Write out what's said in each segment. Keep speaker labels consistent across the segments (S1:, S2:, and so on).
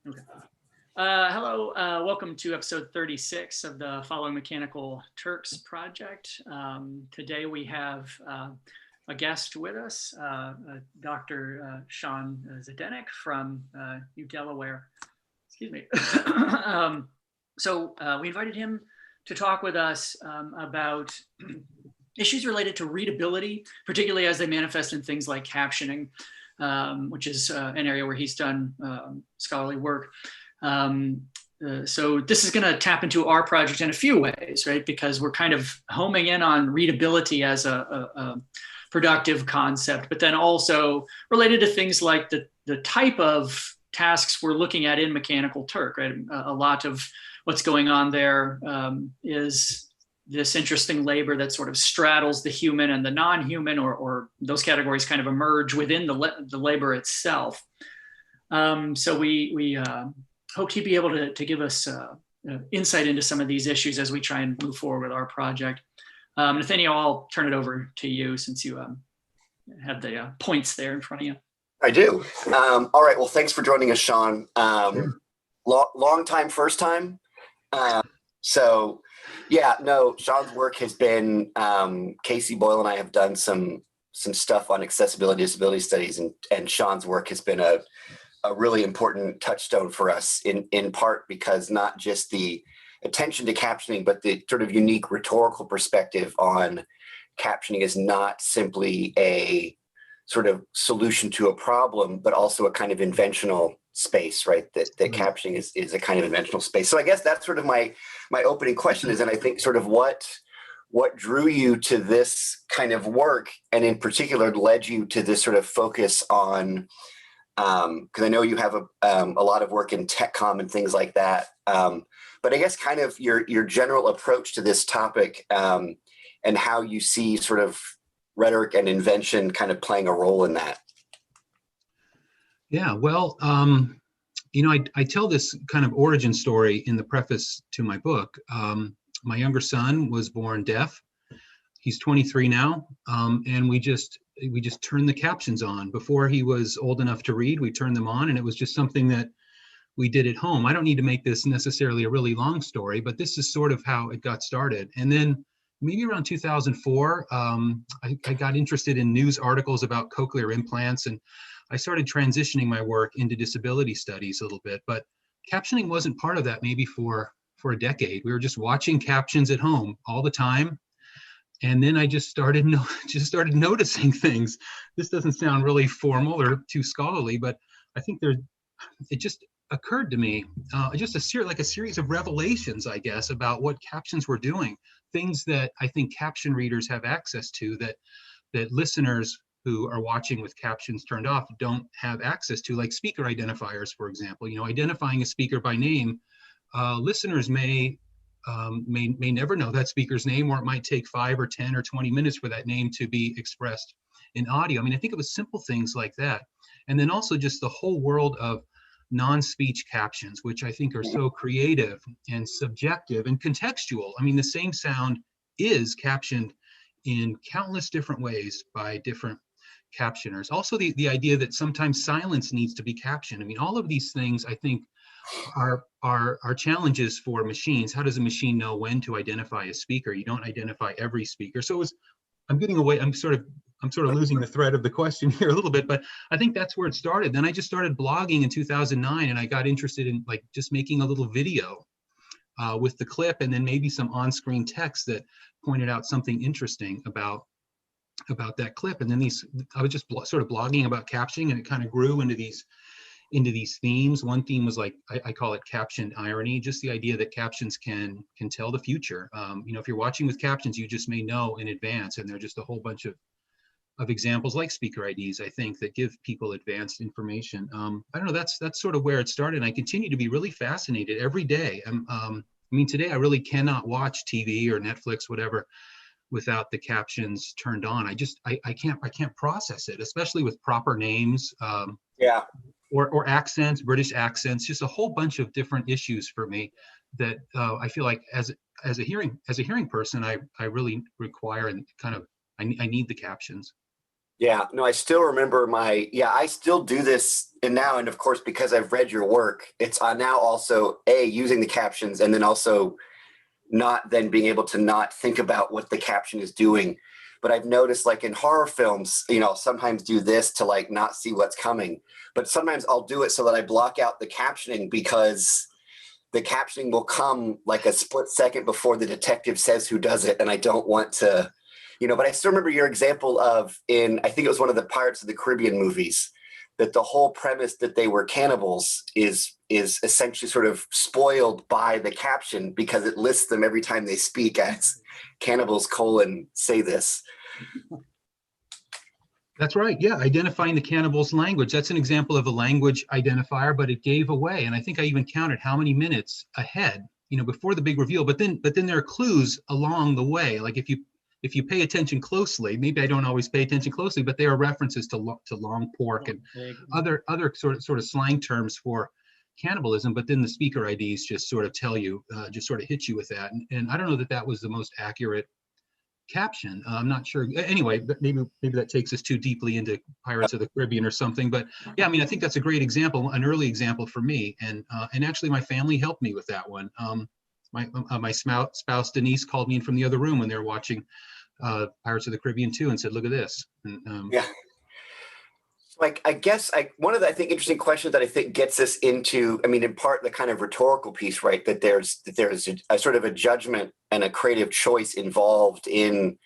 S1: Okay. Hello, welcome to episode 36 of the Following Mechanical Turks project. Today we have a guest with us, Dr. Sean Zdenek from Delaware. Excuse me. We invited him to talk with us about issues related to readability, particularly as they manifest in things like captioning, which is an area where he's done scholarly work. So this is going to tap into our project in a few ways, right? Because we're kind of homing in on readability as a productive concept, but then also related to things like the type of tasks we're looking at in Mechanical Turk, right? A lot of what's going on there is this interesting labor that sort of straddles the human and the non-human, or those categories kind of emerge within the labor itself. So we hope he'd be able to give us insight into some of these issues as we try and move forward with our project. Nathaniel, I'll turn it over to you since you have the points there in front of you.
S2: I do. All right. Well, thanks for joining us, Sean. Long time, first time. So yeah, no, Sean's work has been, Casey Boyle and I have done some stuff on accessibility disability studies, and Sean's work has been a really important touchstone for us in part because not just the attention to captioning, but the sort of unique rhetorical perspective on captioning is not simply a sort of solution to a problem, but also a kind of inventional space, right? That captioning is a kind of inventional space. So I guess that's sort of my opening question is, and I think sort of what drew you to this kind of work, and in particular led you to this sort of focus on, because I know you have a lot of work in tech comm and things like that, but I guess kind of your general approach to this topic, and how you see sort of rhetoric and invention kind of playing a role in that.
S3: Yeah, well, I tell this kind of origin story in the preface to my book. My younger son was born deaf. He's 23 now, and we just turned the captions on. Before he was old enough to read, we turned them on, and it was just something that we did at home. I don't need to make this necessarily a really long story, but this is sort of how it got started. And then maybe around 2004, I got interested in news articles about cochlear implants, and I started transitioning my work into disability studies a little bit. But captioning wasn't part of that maybe for a decade. We were just watching captions at home all the time. And then I just started noticing things. This doesn't sound really formal or too scholarly, but I think it just occurred to me, just a series of revelations, I guess, about what captions were doing. Things that I think caption readers have access to that listeners who are watching with captions turned off don't have access to, like speaker identifiers, for example. Identifying a speaker by name, listeners may never know that speaker's name, or it might take 5 or 10 or 20 minutes for that name to be expressed in audio. I mean, I think it was simple things like that. And then also just the whole world of non-speech captions, which I think are so creative and subjective and contextual. I mean, the same sound is captioned in countless different ways by different captioners. Also, the idea that sometimes silence needs to be captioned. I mean, all of these things, I think, are challenges for machines. How does a machine know when to identify a speaker? You don't identify every speaker. So I'm sort of losing the thread of the question here a little bit, but I think that's where it started. Then I just started blogging in 2009, and I got interested in like just making a little video with the clip, and then maybe some on-screen text that pointed out something interesting about that clip. And then I was just sort of blogging about captioning, and it kind of grew into these themes. One theme was like, I call it Caption Irony, just the idea that captions can tell the future. If you're watching with captions, you just may know in advance, and there are just a whole bunch of examples like speaker IDs, I think, that give people advanced information. I don't know, that's sort of where it started. And I continue to be really fascinated every day. Today I really cannot watch TV or Netflix, whatever, without the captions turned on. I can't process it, especially with proper names. Or accents, British accents, just a whole bunch of different issues for me that I feel like as a hearing person, I really require and kind of I need the captions.
S2: Yeah, no, I still remember I still do this and now. And of course, because I've read your work, it's now also using the captions, and then also not then being able to not think about what the caption is doing. But I've noticed like in horror films, I'll sometimes do this to like not see what's coming, but sometimes I'll do it so that I block out the captioning, because the captioning will come like a split second before the detective says who does it. And I don't want to, but I still remember your example of I think it was one of the Pirates of the Caribbean movies, that the whole premise that they were cannibals is essentially sort of spoiled by the caption, because it lists them every time they speak as cannibals : say this.
S3: That's right. Yeah, identifying the cannibal's language. That's an example of a language identifier, but it gave away. And I think I even counted how many minutes ahead, before the big reveal. But then there are clues along the way. Like if you pay attention closely, maybe I don't always pay attention closely, but there are references to long pork and other sort of slang terms for cannibalism. But then the speaker IDs just sort of tell you, just sort of hit you with that. And I don't know that that was the most accurate caption. I'm not sure. Anyway, but maybe that takes us too deeply into Pirates of the Caribbean or something. But yeah, I mean, I think that's a great example, an early example for me. And actually, my family helped me with that one. My spouse Denise called me in from the other room when they were watching Pirates of the Caribbean 2 and said, "Look at this." And,
S2: Yeah. Like, I guess one of the, I think, interesting questions that I think gets us into, I mean, in part the kind of rhetorical piece, right? That there's a sort of a judgment and a creative choice involved in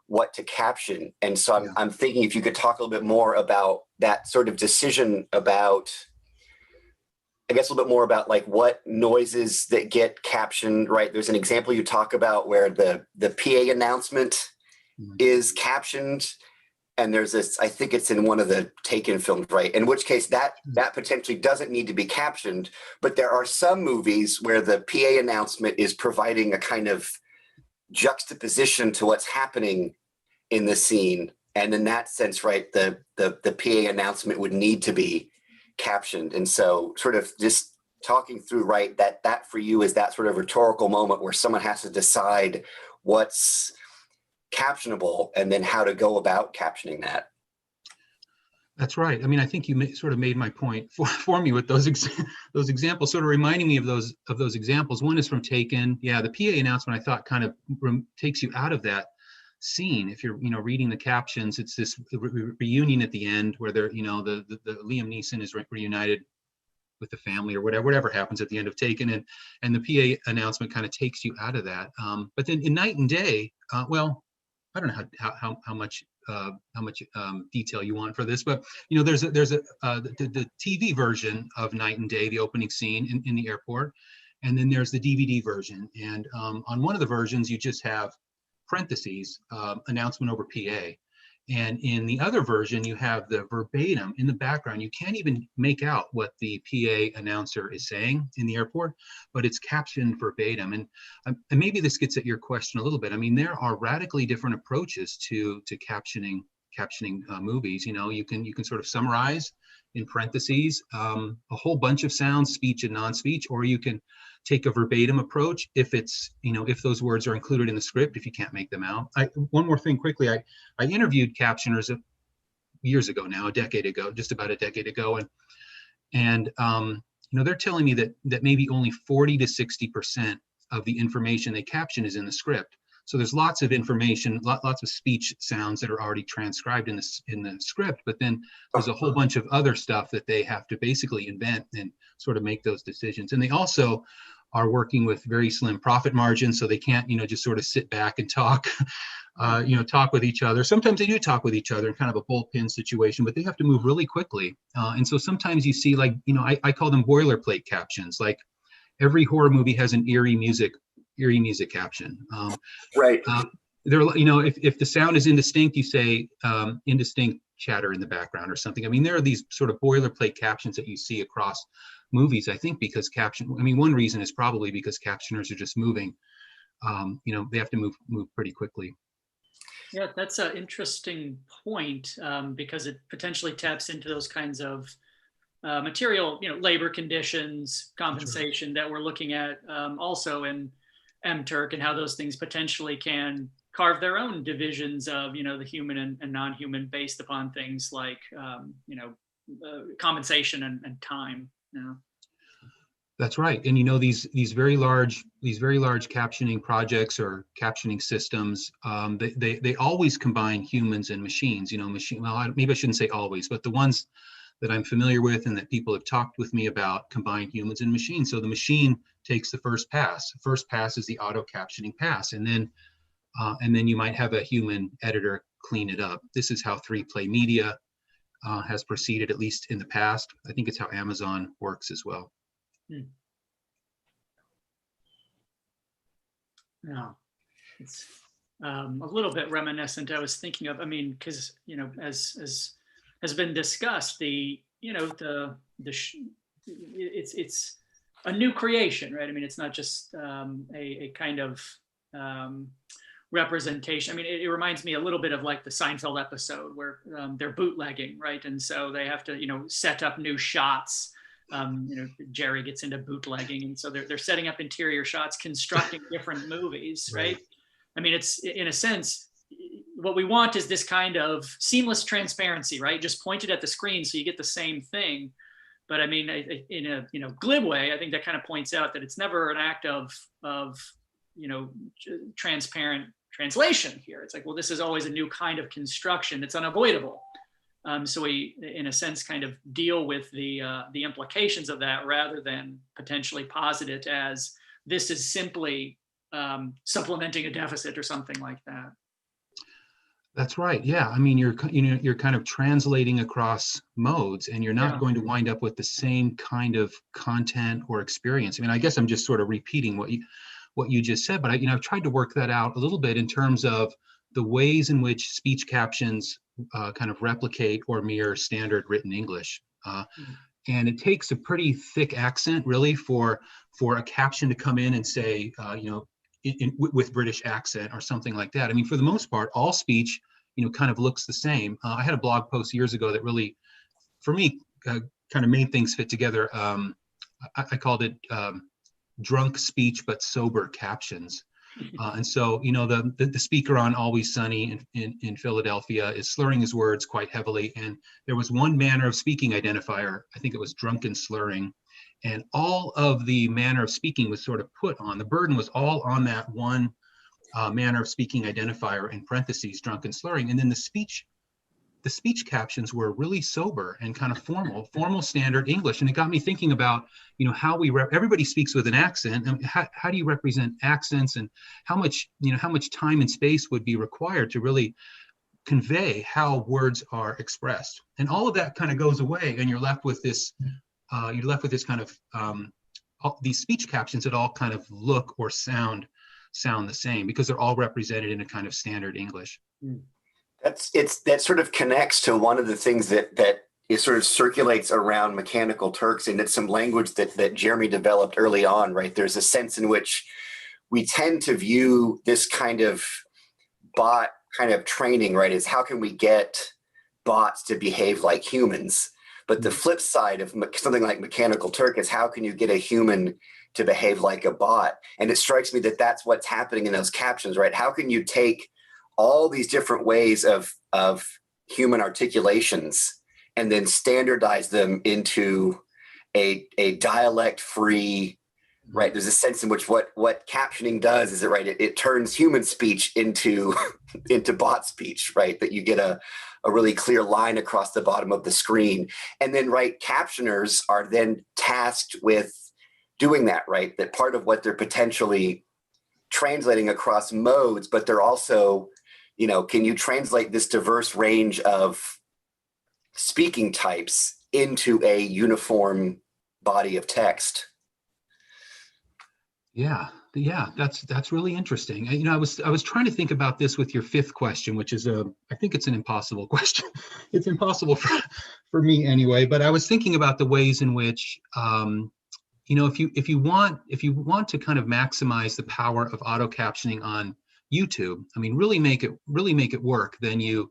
S2: what to caption. And so I'm thinking if you could talk a little bit more about that sort of decision about, I guess a little bit more about like what noises that get captioned, right? There's an example you talk about where the PA announcement is captioned. And there's this, I think it's in one of the Taken films, right? In which case that potentially doesn't need to be captioned. But there are some movies where the PA announcement is providing a kind of juxtaposition to what's happening in the scene. And in that sense, right, the PA announcement would need to be captioned. And so sort of just talking through, right, that for you is that sort of rhetorical moment where someone has to decide what's captionable and then how to go about captioning that.
S3: That's right. I mean, I think you sort of made my point for me with those examples, sort of reminding me of those examples. One is from Taken. Yeah, the PA announcement I thought kind of takes you out of that scene. If you're reading the captions, it's this reunion at the end where they're the Liam Neeson is reunited with the family or whatever happens at the end of Taken, and the PA announcement kind of takes you out of that. But then in Night and Day, well, I don't know how much detail you want for this, but there's the TV version of Night and Day, the opening scene in the airport, and then there's the DVD version. And on one of the versions, you just have parentheses, announcement over PA. And in the other version, you have the verbatim in the background. You can't even make out what the PA announcer is saying in the airport, but it's captioned verbatim. And maybe this gets at your question a little bit. I mean, there are radically different approaches to captioning movies. You can sort of summarize in parentheses a whole bunch of sounds, speech and non-speech, or you can take a verbatim approach if it's if those words are included in the script, if you can't make them out. One more thing quickly, I interviewed captioners years ago now, just about a decade ago, and they're telling me that maybe only 40 to 60% of the information they caption is in the script. So there's lots of information, lots of speech sounds that are already transcribed in the script, but then there's a whole bunch of other stuff that they have to basically invent and sort of make those decisions. And they also are working with very slim profit margins, so they can't just sort of sit back and talk talk with each other. Sometimes they do talk with each other in kind of a bullpen situation, but they have to move really quickly. And so sometimes you see, like, I call them boilerplate captions. Like every horror movie has an eerie music caption.
S2: Right.
S3: There, if the sound is indistinct, you say indistinct chatter in the background or something. I mean, there are these sort of boilerplate captions that you see across movies, I think, because one reason is probably because captioners are just moving. They have to move pretty quickly.
S1: Yeah, that's an interesting point, because it potentially taps into those kinds of material, labor conditions, compensation that we're looking at also in MTurk, and how those things potentially can carve their own divisions of, the human and non-human based upon things like, compensation and time.
S3: That's right. And these very large captioning projects or captioning systems, they always combine humans and machines. Maybe I shouldn't say always, but the ones that I'm familiar with and that people have talked with me about combine humans and machines. So the machine takes the first pass. The first pass is the auto captioning pass, and then you might have a human editor clean it up. This is how 3Play Media has proceeded, at least in the past. I think it's how Amazon works as well.
S1: Yeah, it's a little bit reminiscent. I was thinking of, because as has been discussed, it's a new creation, right? It's not just a kind of representation. It reminds me a little bit of like the Seinfeld episode where they're bootlegging, right? And so they have to set up new shots. Jerry gets into bootlegging, and so they're setting up interior shots, constructing different movies, right? It's, in a sense, what we want is this kind of seamless transparency, right? Just pointed at the screen so you get the same thing. But in a glib way, I think that kind of points out that it's never an act of transparent translation here. It's like, well, this is always a new kind of construction that's unavoidable. So we, in a sense, kind of deal with the implications of that rather than potentially posit it as this is simply supplementing a deficit or something like that.
S3: That's right. Yeah. You're kind of translating across modes, and you're not going to wind up with the same kind of content or experience. I guess I'm just sort of repeating what you just said, but I've tried to work that out a little bit in terms of the ways in which speech captions kind of replicate or mirror standard written English. And it takes a pretty thick accent, really, for a caption to come in and say, with British accent or something like that. For the most part, all speech, kind of looks the same. I had a blog post years ago that really, for me, kind of made things fit together. I called it drunk speech but sober captions. And so, the speaker on Always Sunny in Philadelphia is slurring his words quite heavily. And there was one manner of speaking identifier, I think it was drunken slurring. And all of the manner of speaking was sort of put on. The burden was all on that one manner of speaking identifier, in parentheses, drunken slurring. And then the speech captions were really sober and kind of formal standard English. And it got me thinking about, how everybody speaks with an accent. How do you represent accents, and how much time and space would be required to really convey how words are expressed? And all of that kind of goes away, and you're left with this kind of these speech captions that all kind of look or sound the same because they're all represented in a kind of standard English.
S2: That sort of connects to one of the things that it sort of circulates around Mechanical Turks, and it's some language that Jeremy developed early on, right? There's a sense in which we tend to view this kind of bot kind of training, right, is how can we get bots to behave like humans? But the flip side of something like Mechanical Turk is how can you get a human to behave like a bot? And it strikes me that that's what's happening in those captions, right? How can you take all these different ways of human articulations and then standardize them into a dialect-free, right? There's a sense in which what captioning does is it turns human speech into bot speech, right? That you get a really clear line across the bottom of the screen. And then, right, captioners are then tasked with doing that, right? That part of what they're potentially translating across modes, but they're also, can you translate this diverse range of speaking types into a uniform body of text?
S3: Yeah, that's really interesting. I was trying to think about this with your fifth question, which is I think it's an impossible question. It's impossible for me anyway. But I was thinking about the ways in which, if you want to kind of maximize the power of auto captioning on YouTube, really make it work, then you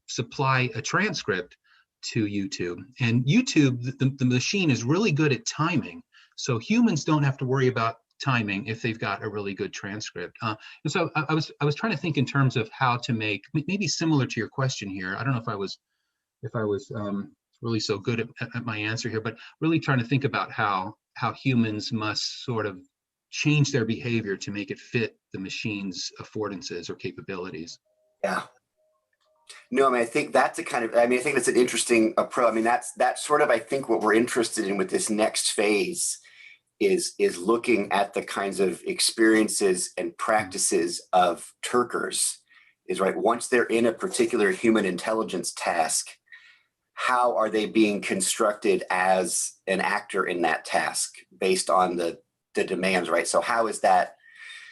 S3: supply a transcript to YouTube. And YouTube, the machine is really good at timing. So humans don't have to worry about timing if they've got a really good transcript. And so I was trying to think in terms of how to make, maybe similar to your question here. I don't know if I was really so good at my answer here, but really trying to think about how humans must sort of change their behavior to make it fit the machine's affordances or capabilities.
S2: Yeah. No, I mean, I think that's I think that's an interesting approach. I mean, that's sort of, I think, what we're interested in with this next phase is looking at the kinds of experiences and practices of Turkers, is right. Once they're in a particular human intelligence task, how are they being constructed as an actor in that task based on the demands, right? So how is that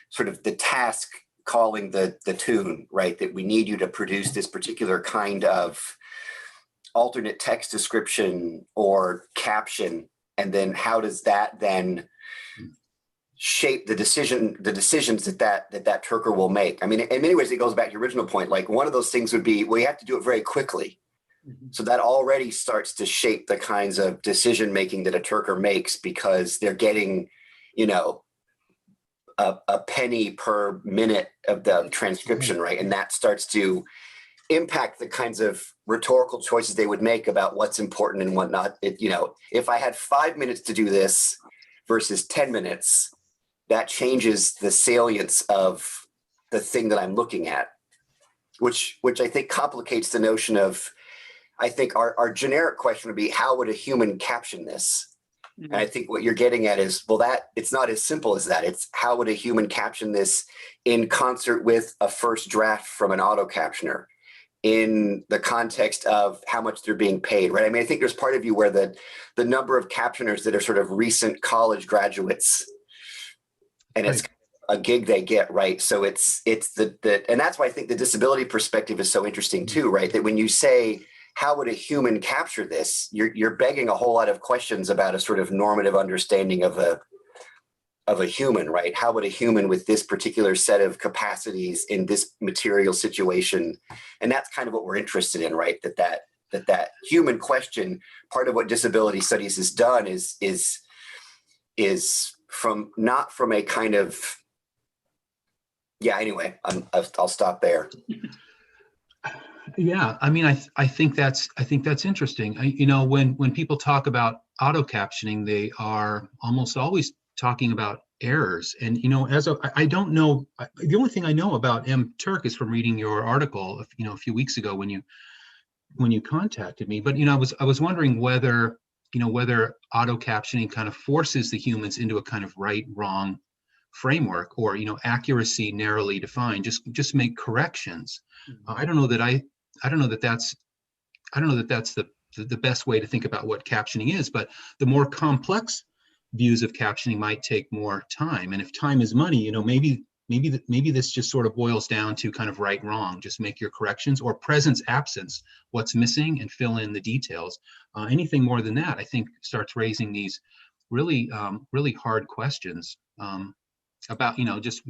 S2: sort of the task calling the tune, right? That we need you to produce this particular kind of alternate text description or caption, and then how does that then shape the decisions that Turker will make? I mean, in many ways, it goes back to your original point. Like, one of those things would be, well, you have to do it very quickly. So that already starts to shape the kinds of decision making that a Turker makes, because they're getting, a penny per minute of the transcription, right? And that starts to impact the kinds of rhetorical choices they would make about what's important and whatnot. If I had 5 minutes to do this versus 10 minutes, that changes the salience of the thing that I'm looking at, which I think complicates the notion of, I think our generic question would be, how would a human caption this? And I think what you're getting at is, well, that it's not as simple as that. It's how would a human caption this in concert with a first draft from an auto captioner, in the context of how much they're being paid, right? I mean, I think there's part of you where the number of captioners that are sort of recent college graduates, and it's a gig they get, right? So it's the and that's why I think the disability perspective is so interesting too, right? That when you say, how would a human capture this? You're begging a whole lot of questions about a sort of normative understanding of a human, right? How would a human with this particular set of capacities in this material situation? And that's kind of what we're interested in, right? That human question, part of what disability studies has done is from not from a kind of, yeah, anyway, I'll stop there.
S3: Yeah, I mean, I think that's interesting. When people talk about auto captioning, they are almost always talking about errors. And I don't know. The only thing I know about Turk is from reading your article, a few weeks ago when you contacted me. But I was wondering whether auto captioning kind of forces the humans into a kind of right wrong framework, or accuracy narrowly defined, just make corrections. I don't know that that's the best way to think about what captioning is, but the more complex views of captioning might take more time. And if time is money, maybe this just sort of boils down to kind of right wrong, just make your corrections, or presence absence, what's missing, and fill in the details. Anything more than that, I think, starts raising these really hard questions about just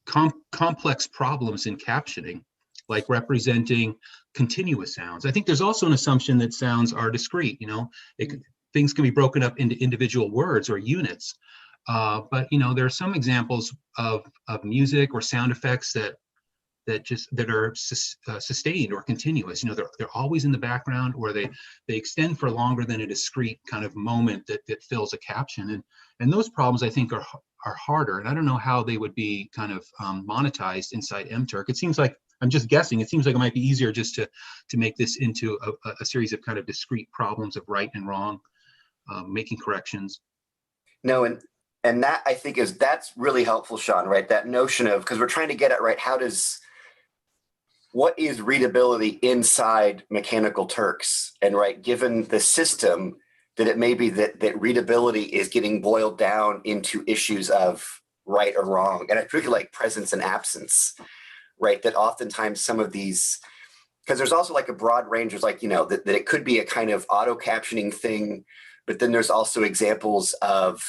S3: complex problems in captioning, like representing continuous sounds. I think there's also an assumption that sounds are discrete. Things can be broken up into individual words or units. But there are some examples of music or sound effects that are sustained or continuous. They're always in the background, or they extend for longer than a discrete kind of moment that fills a caption. And those problems, I think, are harder. And I don't know how they would be kind of monetized inside MTurk. It seems like, I'm just guessing, it seems like it might be easier just to make this into a series of kind of discrete problems of right and wrong, making corrections.
S2: No, and that, I think, that's really helpful, Sean, right? That notion of, because we're trying to get at, right, what is readability inside Mechanical Turks? And right, given the system, that it may be that readability is getting boiled down into issues of right or wrong. And I particularly like presence and absence, right? That oftentimes some of these, because there's also like a broad range, there's like, that it could be a kind of auto captioning thing, but then there's also examples of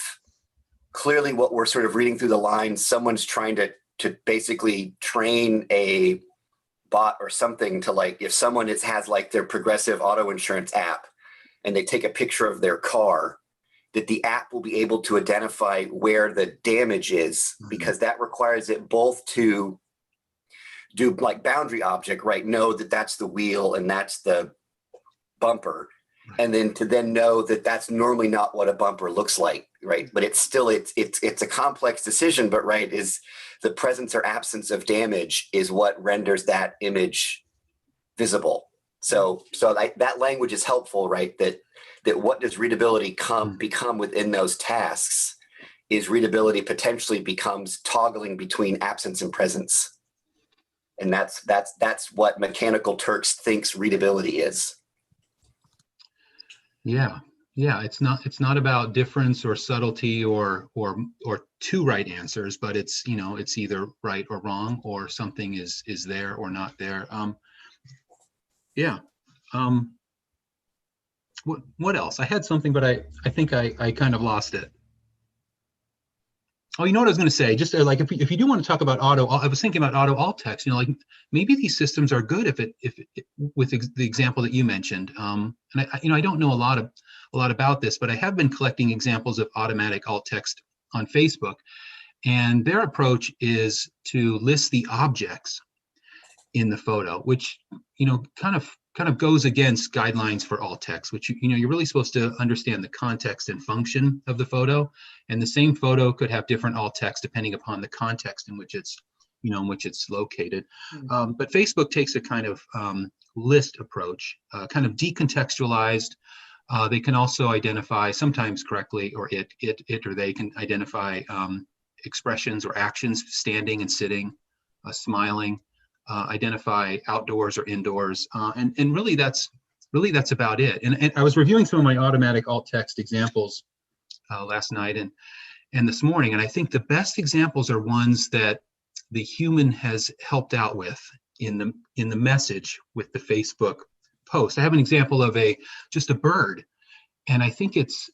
S2: clearly what we're sort of reading through the lines. Someone's trying to basically train a bot or something to, like, if someone has like their Progressive auto insurance app and they take a picture of their car that the app will be able to identify where the damage is, because that requires it both to do like boundary object, right? Know that that's the wheel and that's the bumper. And then to then know that that's normally not what a bumper looks like, right? But it's still, it's a complex decision, but right, is the presence or absence of damage is what renders that image visible. So that language is helpful, right? That what does readability become within those tasks is readability potentially becomes toggling between absence and presence. And that's what mechanical Turks thinks readability is.
S3: Yeah. It's not about difference or subtlety or two right answers, but it's, it's either right or wrong, or something is there or not there. What else? I had something, but I think I kind of lost it. Oh, you know what I was going to say? Just like if you do want to talk about auto, I was thinking about auto alt text. Like maybe these systems are good if with the example that you mentioned. And I don't know a lot about this, but I have been collecting examples of automatic alt text on Facebook, and their approach is to list the objects in the photo, which kind of goes against guidelines for alt text, which you're really supposed to understand the context and function of the photo, and the same photo could have different alt text depending upon the context in which it's located. But Facebook takes a kind of list approach, kind of decontextualized. They can also identify, sometimes correctly, or it or they can identify expressions or actions, standing and sitting, smiling. Identify outdoors or indoors, and really that's about it. And I was reviewing some of my automatic alt text examples last night and this morning, and I think the best examples are ones that the human has helped out with in the message with the Facebook post. I have an example of just a bird, and I think it's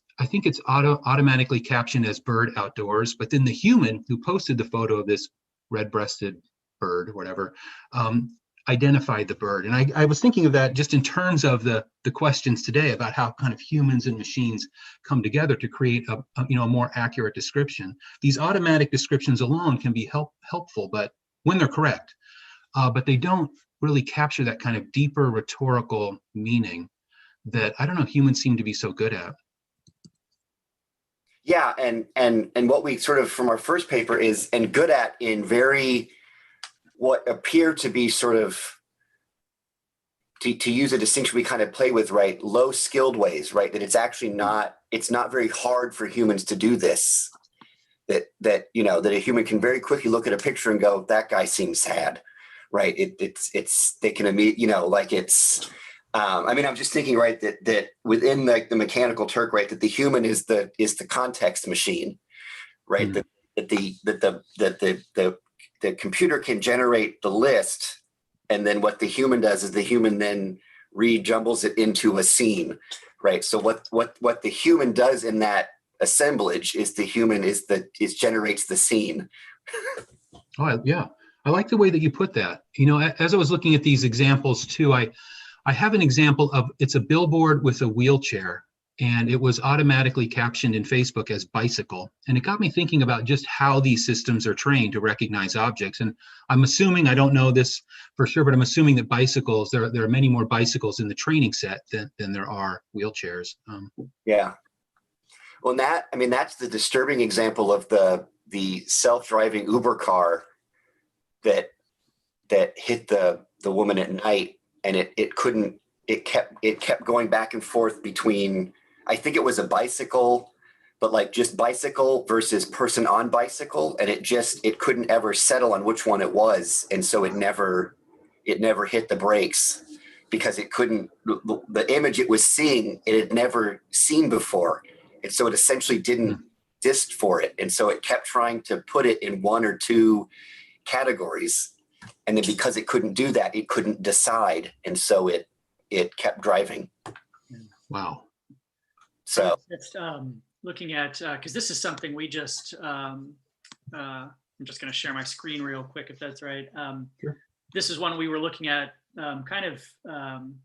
S3: automatically captioned as bird outdoors, but then the human who posted the photo of this red-breasted bird or whatever identified the bird. And I was thinking of that just in terms of the questions today about how kind of humans and machines come together to create a more accurate description. These automatic descriptions alone can be helpful, but when they're correct, but they don't really capture that kind of deeper rhetorical meaning that I don't know humans seem to be so good at.
S2: Yeah, and what we sort of from our first paper is and good at in very what appear to be sort of, to use a distinction we kind of play with, right, low skilled ways, right, that it's actually it's not very hard for humans to do this, that a human can very quickly look at a picture and go, that guy seems sad, right? They can immediately, like it's, I'm just thinking, right, that within the mechanical Turk, right, that the human is the context machine, right, the computer can generate the list, and then what the human does is the human then rejumbles it into a scene, right? So what the human does in that assemblage is the human generates the scene.
S3: Oh, yeah. I like the way that you put that. As I was looking at these examples too, I have an example of, it's a billboard with a wheelchair, and it was automatically captioned in Facebook as bicycle. And it got me thinking about just how these systems are trained to recognize objects. And I'm assuming, I don't know this for sure, but I'm assuming that bicycles, there are many more bicycles in the training set than there are wheelchairs.
S2: Yeah. Well, that's the disturbing example of the self-driving Uber car that hit the woman at night, and it kept going back and forth between, I think it was a bicycle, but like just bicycle versus person on bicycle, and it couldn't ever settle on which one it was, and so it never hit the brakes because it couldn't. The image it was seeing, it had never seen before, and so it essentially didn't exist for it, and so it kept trying to put it in one or two categories, and then because it couldn't do that, it couldn't decide, and so it kept driving.
S3: Wow.
S2: So
S1: it's looking at, because this is something we just, I'm just going to share my screen real quick if that's right.
S3: Sure.
S1: This is one we were looking at kind of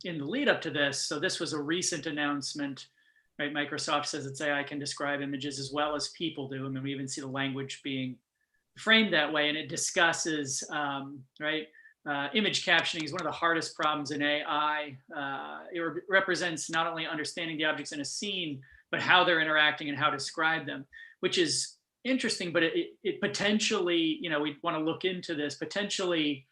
S1: in the lead up to this. So this was a recent announcement right? Microsoft says its AI can describe images as well as people do. I mean, we even see the language being framed that way, and it discusses, right? Image captioning is one of the hardest problems in AI. It represents not only understanding the objects in a scene, but how they're interacting and how to describe them, which is interesting, but it potentially, we want to look into this. Potentially,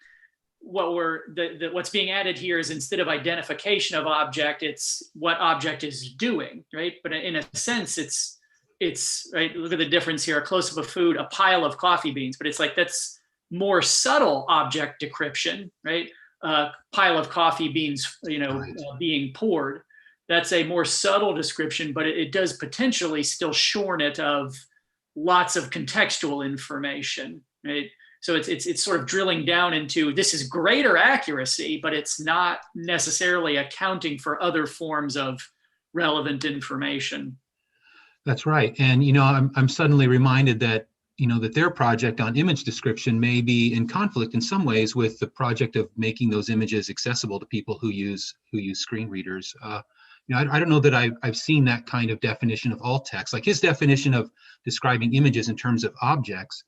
S1: what's being added here is, instead of identification of object, it's what object is doing, right? But in a sense, it's right. Look at the difference here: a close-up of food, a pile of coffee beans. But it's like, that's more subtle object decryption, right? A pile of coffee beans, being poured. That's a more subtle description, but it does potentially still shorn it of lots of contextual information, right? So it's sort of drilling down into, this is greater accuracy, but it's not necessarily accounting for other forms of relevant information.
S3: That's right. And, I'm suddenly reminded that, that their project on image description may be in conflict in some ways with the project of making those images accessible to people who use screen readers. I don't know that I've seen that kind of definition of alt text. Like his definition of describing images in terms of objects,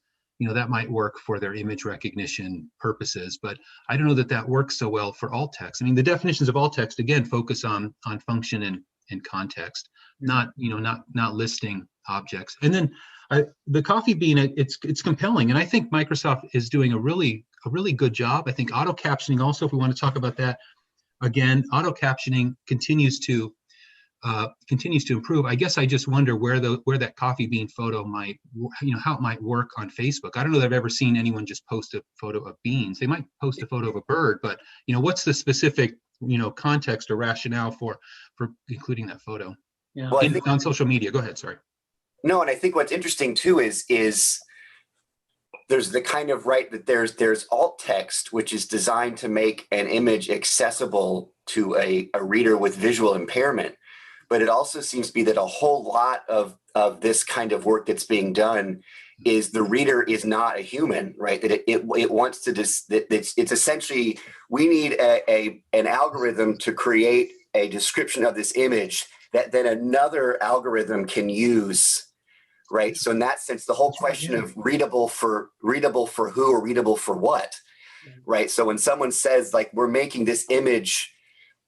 S3: that might work for their image recognition purposes, but I don't know that works so well for alt text. I mean, the definitions of alt text, again, focus on function and context, not listing objects. And then the coffee bean, it's compelling, and I think Microsoft is doing a really good job. I think auto captioning also, if we want to talk about that, again, auto captioning continues to improve. I guess I just wonder where that coffee bean photo might, how it might work on Facebook. I don't know that I've ever seen anyone just post a photo of beans. They might post a photo of a bird, but what's the specific context or rationale for including that photo?
S1: Yeah.
S2: Well,
S3: on social media? Go ahead. Sorry.
S2: No, and I think what's interesting too is there's the kind of that there's alt text, which is designed to make an image accessible to a reader with visual impairment. But it also seems to be that a whole lot of this kind of work that's being done is the reader is not a human, right? That it wants to it's essentially, we need an algorithm to create a description of this image that then another algorithm can use, right? So in that sense, the whole question of readable for who or readable for what, right? So when someone says, like, we're making this image,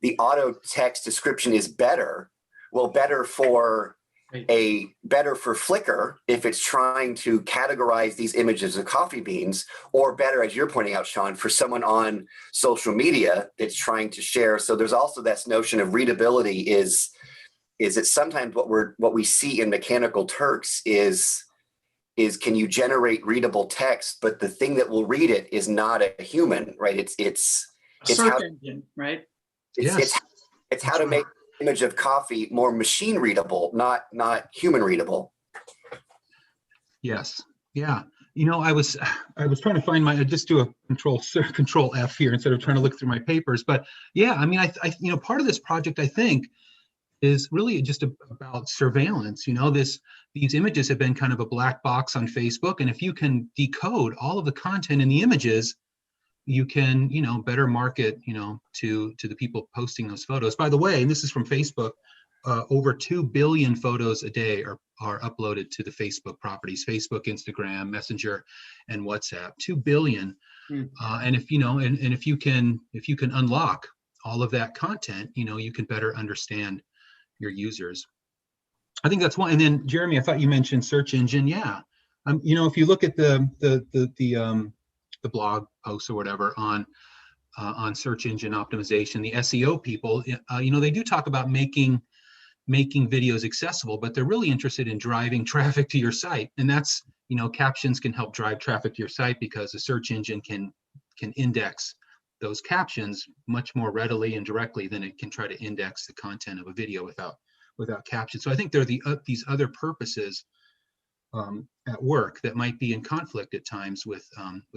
S2: the auto text description is better. Well, better for Flickr if it's trying to categorize these images of coffee beans, or better, as you're pointing out, Sean, for someone on social media that's trying to share. So there's also this notion of readability is that sometimes what we see in Mechanical Turks is can you generate readable text, but the thing that will read it is not a human, right? It's
S1: search engine, right?
S2: It's how to make image of coffee more machine readable, not human readable.
S3: Yes. Yeah. I was trying to find I just do a control F here instead of trying to look through my papers. But yeah, I mean, I part of this project, I think, is really just about surveillance. These images have been kind of a black box on Facebook, and if you can decode all of the content in the images, you can, better market, to the people posting those photos. By the way, and this is from Facebook, over 2 billion photos a day are uploaded to the Facebook properties: Facebook, Instagram, Messenger, and WhatsApp. 2 billion. And if if you can unlock all of that content, you can better understand your users. I think that's one. And then Jeremy, I thought you mentioned search engine. Yeah. If you look at the blog posts or whatever on search engine optimization, the SEO people, they do talk about making videos accessible, but they're really interested in driving traffic to your site. And that's, captions can help drive traffic to your site because the search engine can index those captions much more readily and directly than it can try to index the content of a video without captions. So I think there are these other purposes at work that might be in conflict at times with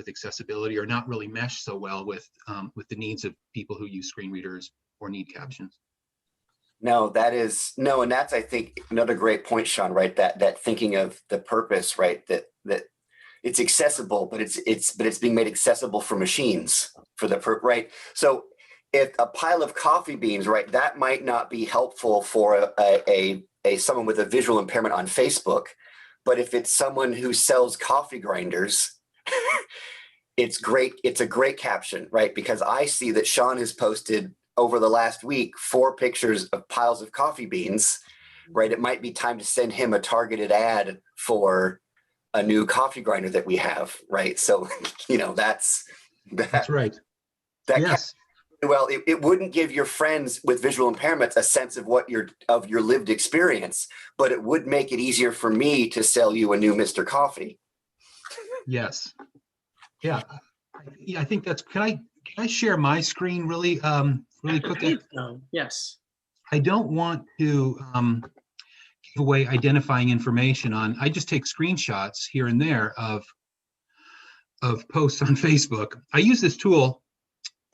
S3: accessibility, or not really mesh so well with the needs of people who use screen readers or need captions.
S2: And that's, I think, another great point, Sean, right? That thinking of the purpose, right? That it's accessible, but it's being made accessible for machines right? So if a pile of coffee beans, right, that might not be helpful for a someone with a visual impairment on Facebook, but if it's someone who sells coffee grinders, it's great. It's a great caption, right? Because I see that Sean has posted over the last week 4 pictures of piles of coffee beans, right? It might be time to send him a targeted ad for a new coffee grinder that we have, right? So, that's
S3: right.
S2: That
S3: Yes.
S2: well, it wouldn't give your friends with visual impairments a sense of your lived experience, but it would make it easier for me to sell you a new Mr. Coffee.
S3: Yes. Yeah. I think that's. Can I share my screen really quickly?
S1: Yes.
S3: I don't want to give away identifying information on. I just take screenshots here and there of posts on Facebook. I use this tool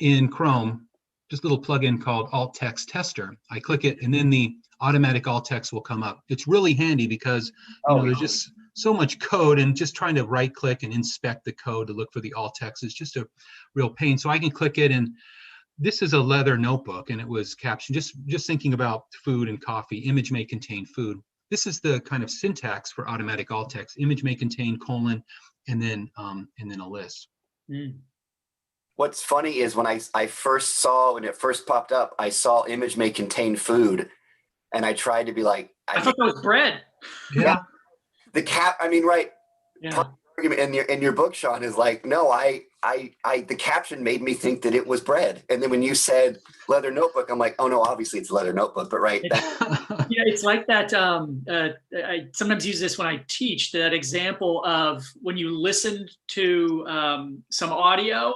S3: in Chrome, just a little plugin called Alt Text Tester. I click it, and then the automatic alt text will come up. It's really handy because there's just so much code, and just trying to right click and inspect the code to look for the alt text is just a real pain. So I can click it, and this is a leather notebook, and it was captioned just thinking about food and coffee. Image may contain food. This is the kind of syntax for automatic alt text. Image may contain : and then a list.
S2: What's funny is when I first saw, when it first popped up, I saw image may contain food, and I tried to be like,
S1: I thought that was bread.
S3: Yeah.
S2: Right.
S1: Yeah.
S2: In your book, Sean, is like, no, the caption made me think that it was bread. And then when you said leather notebook, I'm like, oh no, obviously it's a leather notebook, but right.
S1: Yeah, it's like that. I sometimes use this when I teach, that example of when you listen to some audio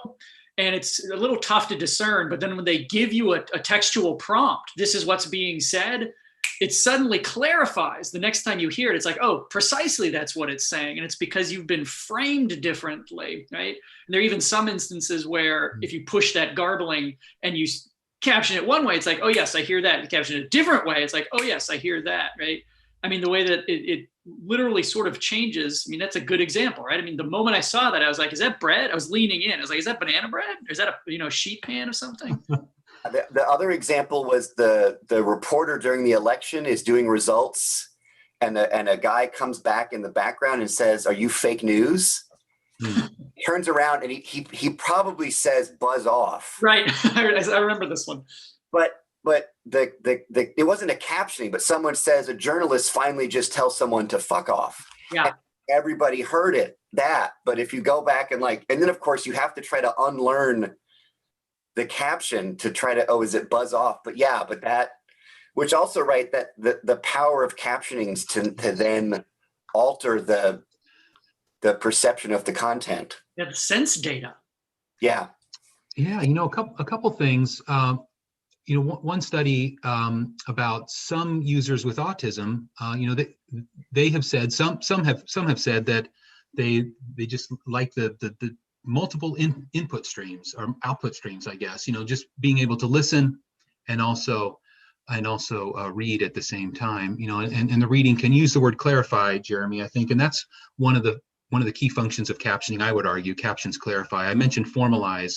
S1: and it's a little tough to discern, but then when they give you a textual prompt, this is what's being said, it suddenly clarifies the next time you hear it. It's like, oh, precisely that's what it's saying. And it's because you've been framed differently, right? And there are even some instances where if you push that garbling and you caption it one way, it's like, oh yes, I hear that. You caption it a different way, it's like, oh yes, I hear that, right? I mean, the way that it literally sort of changes. I mean, that's a good example, right? I mean, the moment I saw that, I was like, is that bread? I was leaning in. I was like, is that banana bread? Or is that a sheet pan of something?
S2: The other example was the reporter during the election is doing results, and a guy comes back in the background and says, "Are you fake news?" He turns around and he probably says, "Buzz off."
S1: Right. I remember this one.
S2: But it wasn't a captioning, but someone says a journalist finally just tells someone to fuck off.
S1: Yeah.
S2: And everybody heard that. But if you go back and then of course you have to try to unlearn the caption to try to, is it buzz off? But yeah, which also, right, that the power of captionings to then alter the perception of the content.
S1: Yeah, the sense data.
S2: Yeah.
S3: Yeah, a couple things. One study about some users with autism, they have said, some have said that they just like the multiple input streams or output streams, I guess, just being able to listen and also read at the same time, and the reading can use the word clarify, Jeremy, I think, and that's one of the key functions of captioning. I would argue captions clarify. I mentioned formalize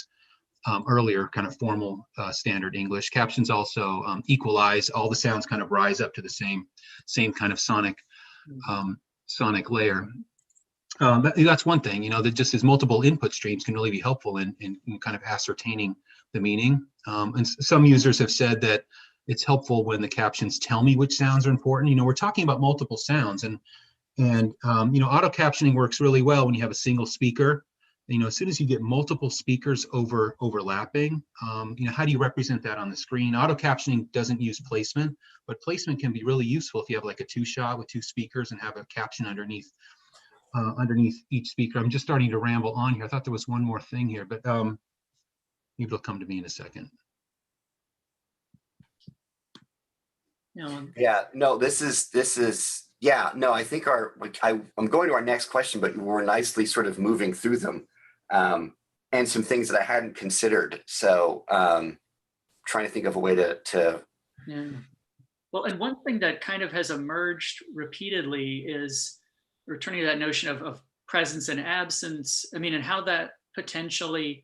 S3: earlier, kind of formal standard English. Captions also equalize. All the sounds kind of rise up to the same kind of sonic layer. That's one thing, that just as multiple input streams can really be helpful in kind of ascertaining the meaning. And some users have said that it's helpful when the captions tell me which sounds are important. We're talking about multiple sounds, and auto captioning works really well when you have a single speaker. As soon as you get multiple speakers overlapping, how do you represent that on the screen? Auto captioning doesn't use placement, but placement can be really useful if you have like a 2-shot with 2 speakers and have a caption underneath each speaker. I'm just starting to ramble on here. I thought there was one more thing here, but maybe it'll come to me in a second.
S2: Yeah, no, this is yeah, no, I think I'm going to our next question, but we're nicely sort of moving through them, and some things that I hadn't considered. So trying to think of a way to
S1: yeah. Well, and one thing that kind of has emerged repeatedly is returning to that notion of presence and absence. I mean, and how that potentially,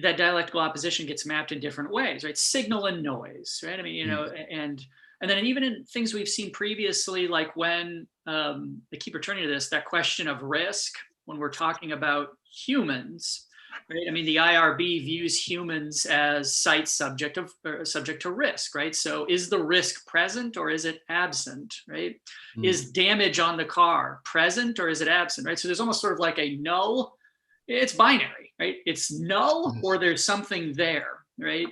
S1: that dialectical opposition gets mapped in different ways, right? Signal and noise, right? I mean, and And then even in things we've seen previously, like when they keep returning to this, that question of risk, when we're talking about humans, right? I mean, the IRB views humans as site subject to risk, right? So is the risk present or is it absent, right? Is damage on the car present or is it absent, right? So there's almost sort of like a null, it's binary, right? It's null or there's something there, right?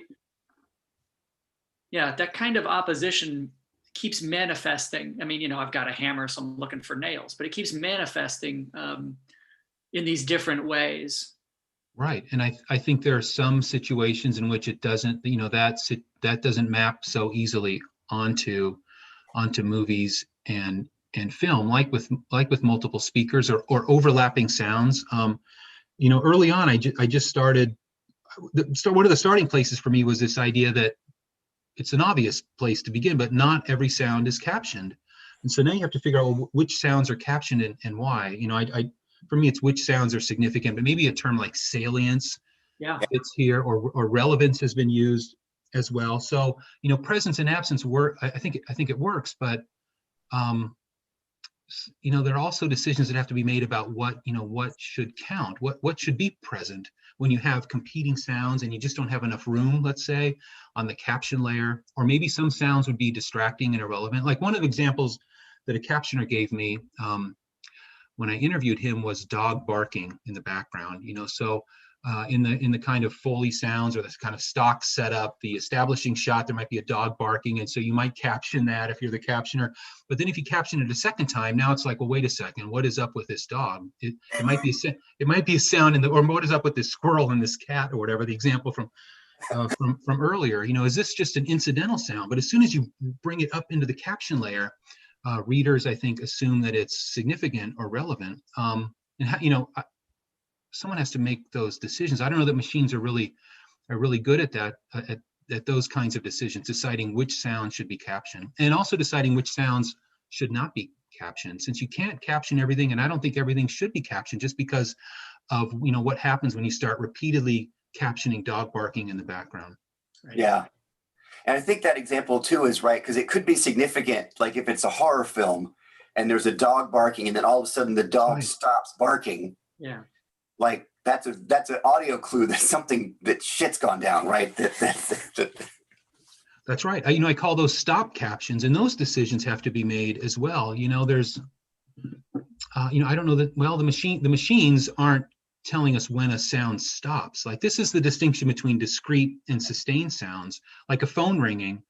S1: Yeah, that kind of opposition keeps manifesting. I mean, I've got a hammer, so I'm looking for nails, but it keeps manifesting in these different ways.
S3: Right. And I think there are some situations in which it doesn't, that doesn't map so easily onto movies and film, like with multiple speakers or overlapping sounds. Early on, I just started. One of the starting places for me was this idea that it's an obvious place to begin, but not every sound is captioned. And so now you have to figure out, well, which sounds are captioned and why. For me, it's which sounds are significant, but maybe a term like salience fits here, or relevance has been used as well. So, presence and absence work. I think it works, but there are also decisions that have to be made about what should count, what should be present when you have competing sounds and you just don't have enough room, let's say, on the caption layer, or maybe some sounds would be distracting and irrelevant. Like one of the examples that a captioner gave me when I interviewed him was dog barking in the background. So in the kind of Foley sounds or this kind of stock setup, the establishing shot, there might be a dog barking, and so you might caption that if you're the captioner. But then if you caption it a second time, now it's like, well, wait a second, what is up with this dog? It might be a sound or what is up with this squirrel and this cat or whatever. The example from earlier, is this just an incidental sound? But as soon as you bring it up into the caption layer, readers, I think, assume that it's significant or relevant. Someone has to make those decisions. I don't know that machines are really good at that, at those kinds of decisions, deciding which sounds should be captioned, and also deciding which sounds should not be captioned. Since you can't caption everything, and I don't think everything should be captioned, just because of what happens when you start repeatedly captioning dog barking in the background.
S2: Right? Yeah. And I think that example too is right, because it could be significant, like if it's a horror film and there's a dog barking and then all of a sudden the dog stops barking.
S1: Yeah.
S2: Like that's an audio clue that something, that shit's gone down, right?
S3: That's right. I call those stop captions, and those decisions have to be made as well. There's, I don't know that, well, the machines aren't telling us when a sound stops. Like, this is the distinction between discrete and sustained sounds. Like a phone ringing,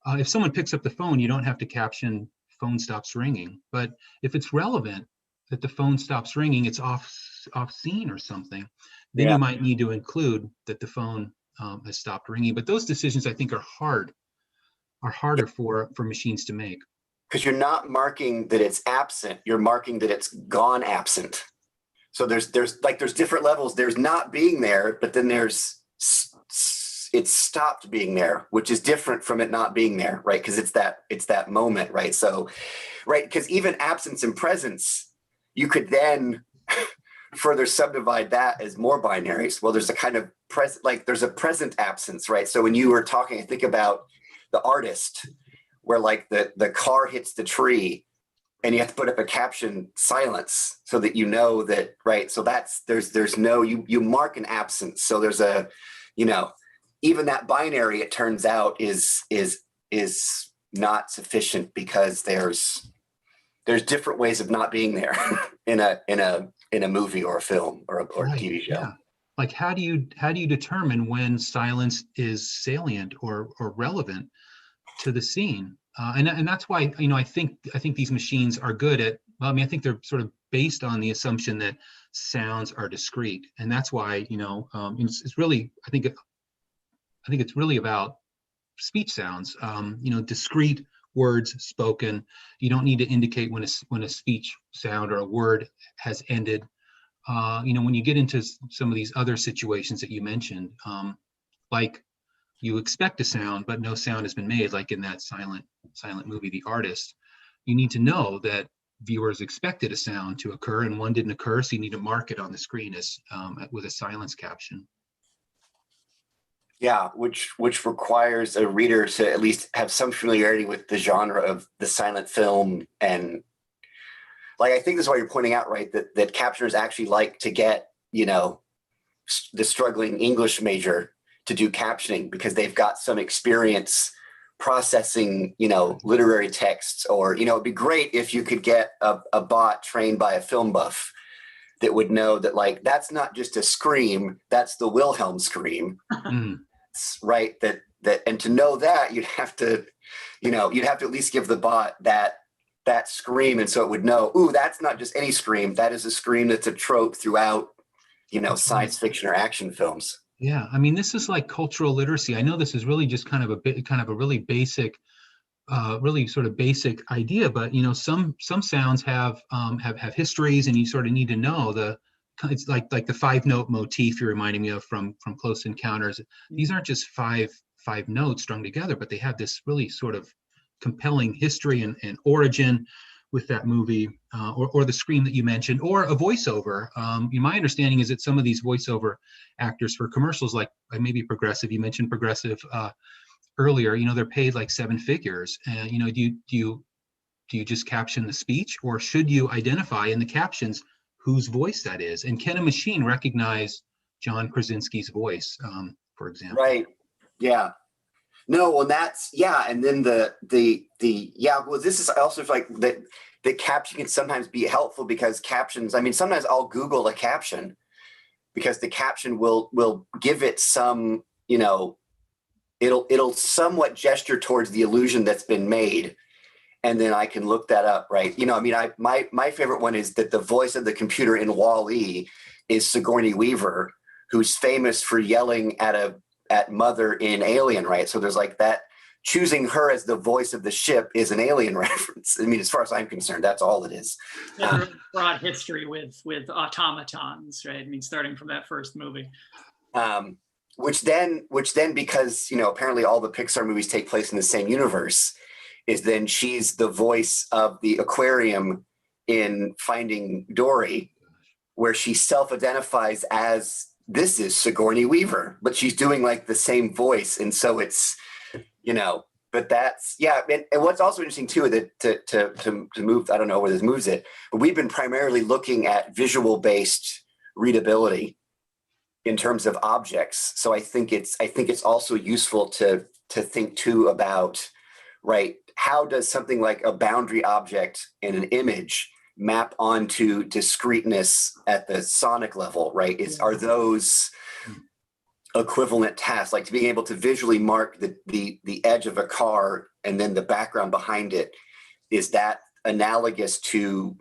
S3: if someone picks up the phone, you don't have to caption phone stops ringing. But if it's relevant that the phone stops ringing, it's off scene or something, then you might need to include that the phone has stopped ringing. But those decisions, I think, are harder for machines to make.
S2: Because you're not marking that it's absent, you're marking that it's gone absent. So there's different levels. There's not being there, but then there's it's stopped being there, which is different from it not being there, right? Because it's that moment, right? So, right, because even absence and presence, you could then further subdivide that as more binaries. Well, there's a kind of there's a present absence, right? So when you were talking, I think about the artist, where like the car hits the tree and you have to put up a caption silence so that that, right? So that's, there's no, you mark an absence. So there's a, even that binary, it turns out is not sufficient, because there's different ways of not being there in a movie or a film or a TV show.
S3: Yeah. Like, how do you determine when silence is salient or relevant to the scene? And that's why, I think these machines are good at, I think they're sort of based on the assumption that sounds are discrete. And that's why, it's really, I think it's really about speech sounds, discrete words spoken. You don't need to indicate when a speech sound or a word has ended. When you get into some of these other situations that you mentioned, like you expect a sound, but no sound has been made, like in that silent movie, The Artist, you need to know that viewers expected a sound to occur and one didn't occur, so you need to mark it on the screen as with a silence caption.
S2: Yeah, which requires a reader to at least have some familiarity with the genre of the silent film. And like, I think this is why you're pointing out, right, that captioners actually like to get, the struggling English major to do captioning because they've got some experience processing, literary texts. Or, it'd be great if you could get a bot trained by a film buff that would know that, like, that's not just a scream, that's the Wilhelm scream. Right. And to know that, you'd have to at least give the bot that scream. And so it would know, ooh, that's not just any scream. That is a scream that's a trope throughout, science fiction or action films.
S3: Yeah. I mean, this is like cultural literacy. I know this is really just kind of a really basic, really sort of basic idea, but some sounds have histories, and you sort of need to know it's like the 5-note motif you're reminding me of from Close Encounters. These aren't just five notes strung together, but they have this really sort of compelling history and origin with that movie, or the scream that you mentioned, or a voiceover. My understanding is that some of these voiceover actors for commercials, like maybe Progressive, you mentioned Progressive earlier, they're paid like 7 figures. And do you just caption the speech, or should you identify in the captions whose voice that is? And can a machine recognize John Krasinski's voice, for example?
S2: Right. Yeah. No, well, that's, yeah. And then well, this is also like that the caption can sometimes be helpful because captions, I mean, sometimes I'll Google a caption because the caption will give it some, it'll somewhat gesture towards the illusion that's been made. And then I can look that up, right? My favorite one is that the voice of the computer in Wall-E is Sigourney Weaver, who's famous for yelling at Mother in Alien, right? So there's like that, choosing her as the voice of the ship is an Alien reference. I mean, as far as I'm concerned, that's all it is.
S1: Yeah, broad history with automatons, right? I mean, starting from that first movie.
S2: Which then, because, apparently all the Pixar movies take place in the same universe, is then she's the voice of the aquarium in Finding Dory, where she self-identifies as, this is Sigourney Weaver, but she's doing like the same voice. And so it's, but that's, yeah. And what's also interesting too, that to move, I don't know where this moves it, but we've been primarily looking at visual-based readability in terms of objects. So I think it's also useful to think too about, right, how does something like a boundary object in an image map onto discreteness at the sonic level, right? Are those equivalent tasks, like to being able to visually mark the edge of a car and then the background behind it, is that analogous to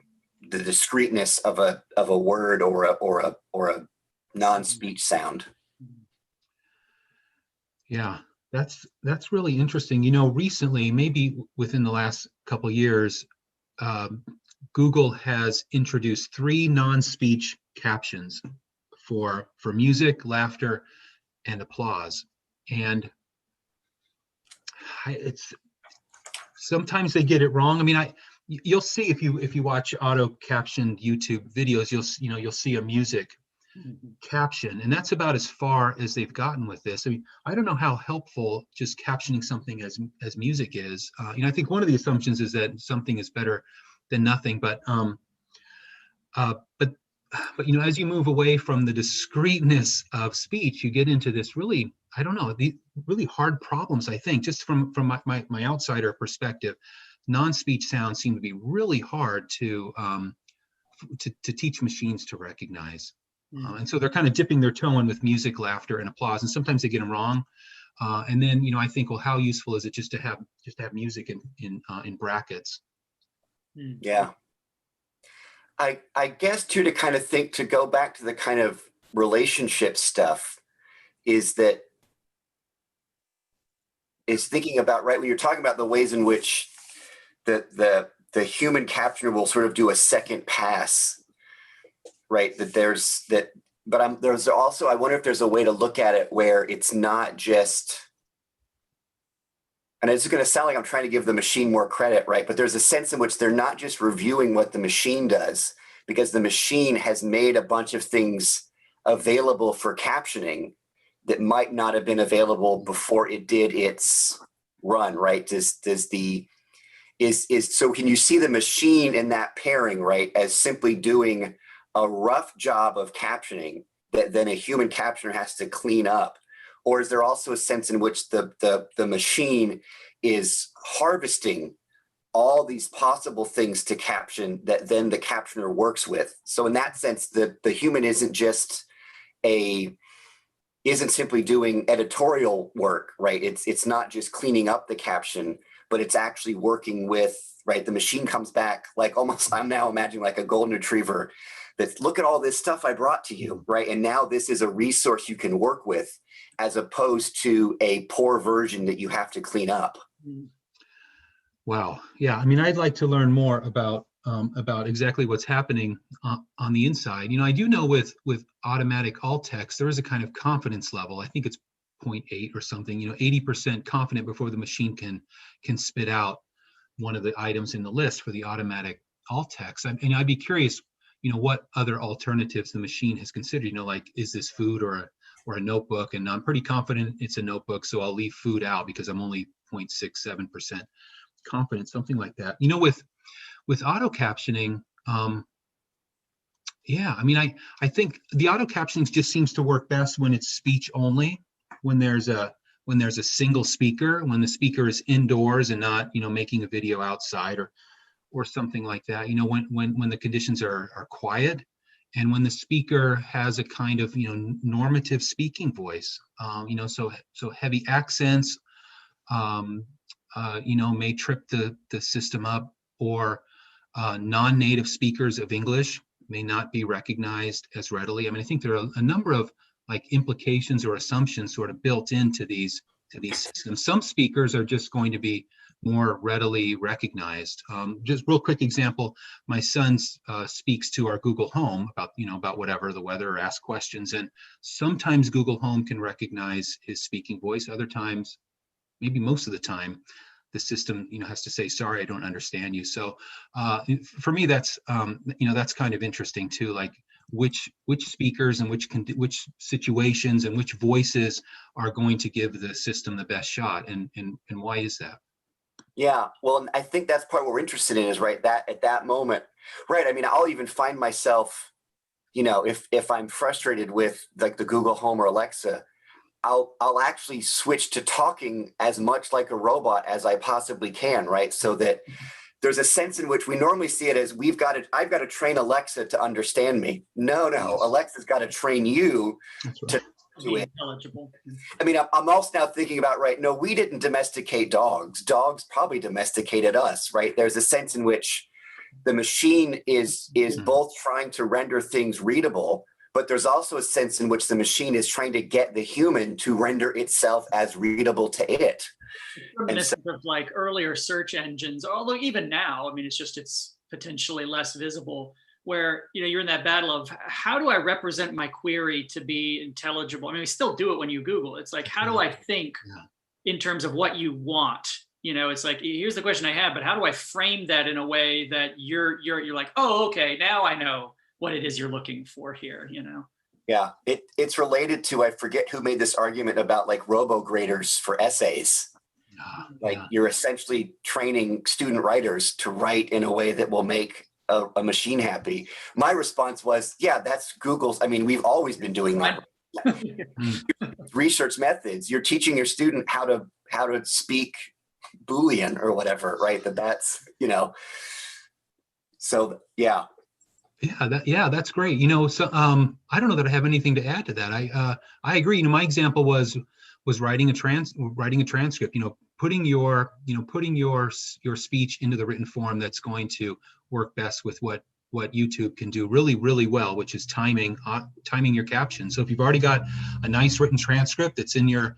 S2: the discreteness of a word or a non-speech sound?
S3: Yeah. That's really interesting. Recently, maybe within the last couple of years, Google has introduced 3 non-speech captions for music, laughter, and applause. And it's sometimes they get it wrong. I mean, you'll see if you watch auto-captioned YouTube videos, you'll see a music caption, and that's about as far as they've gotten with this. I mean, I don't know how helpful just captioning something as music is. I think one of the assumptions is that something is better than nothing, but as you move away from the discreteness of speech, you get into this really, I don't know, the really hard problems. I think just from my outsider perspective, non-speech sounds seem to be really hard to teach machines to recognize. And so they're kind of dipping their toe in with music, laughter, and applause, and sometimes they get them wrong. And then I think, well, how useful is it just to have music in brackets?
S2: Yeah, I guess too, to kind of think, to go back to the kind of relationship stuff, is thinking about, right, when you're talking about the ways in which the human captioner will sort of do a second pass. Right, there's also, I wonder if there's a way to look at it where it's not just, and it's going to sound like I'm trying to give the machine more credit, right? But there's a sense in which they're not just reviewing what the machine does, because the machine has made a bunch of things available for captioning that might not have been available before it did its run, right? So can you see the machine in that pairing, right, as simply doing a rough job of captioning that then a human captioner has to clean up? Or is there also a sense in which the machine is harvesting all these possible things to caption that then the captioner works with? So in that sense, the human isn't simply doing editorial work, right? It's not just cleaning up the caption, but it's actually working with, right? The machine comes back like almost, I'm now imagining like a golden retriever that, look at all this stuff I brought to you, right? And now this is a resource you can work with, as opposed to a poor version that you have to clean up.
S3: Wow. Yeah. I mean, I'd like to learn more about exactly what's happening on the inside. I do know with automatic alt text, there is a kind of confidence level. I think it's 0.8 or something. 80% confident before the machine can spit out one of the items in the list for the automatic alt text. And I'd be curious, what other alternatives the machine has considered. Like, is this food or a notebook? And I'm pretty confident it's a notebook, so I'll leave food out because I'm only 0.67% confident, something like that. With auto captioning, yeah, I mean, I think the auto captioning just seems to work best when it's speech only, when there's a single speaker, when the speaker is indoors and not, making a video outside or something like that. When the conditions are quiet, and when the speaker has a kind of, normative speaking voice, so heavy accents, may trip the system up, or non-native speakers of English may not be recognized as readily. I mean, I think there are a number of like implications or assumptions sort of built into these systems. Some speakers are just going to be more readily recognized. Just real quick example, my son speaks to our Google Home about whatever, the weather, or ask questions. And sometimes Google Home can recognize his speaking voice. Other times, maybe most of the time, the system, has to say, sorry, I don't understand you. So for me, that's, that's kind of interesting too, like which speakers and which situations and which voices are going to give the system the best shot, and why is that?
S2: Yeah, well, I think that's part we're interested in is, right, that at that moment, right? I mean, I'll even find myself, if I'm frustrated with like the Google Home or Alexa, I'll actually switch to talking as much like a robot as I possibly can, right? So that there's a sense in which we normally see it as I've got to train Alexa to understand me. No,
S3: Yes.
S2: Alexa's got to train you to it.
S1: Intelligible.
S2: I mean, I'm also now thinking about, right, no, we didn't domesticate dogs. Dogs probably domesticated us, right? There's a sense in which the machine is both trying to render things readable, but there's also a sense in which the machine is trying to get the human to render itself as readable to it.
S1: Reminiscent of like earlier search engines, although even now, I mean, it's potentially less visible, where you're in that battle of how do I represent my query to be intelligible? I mean, we still do it when you Google. It's like, how do I think in terms of what you want? It's like, here's the question I have, but how do I frame that in a way that you're like, oh, okay, now I know what it is you're looking for here,
S2: Yeah, it's related to, I forget who made this argument about like robo-graders for essays. You're essentially training student writers to write in a way that will make a machine happy. My response was, yeah, that's Google's. I mean, we've always been doing that. Research methods. You're teaching your student how to speak Boolean or whatever, right? That's So yeah.
S3: Yeah, that's great. So I don't know that I have anything to add to that. I agree. My example was writing a transcript. Putting your speech into the written form that's going to work best with what YouTube can do really, really well, which is timing your captions. So if you've already got a nice written transcript that's in your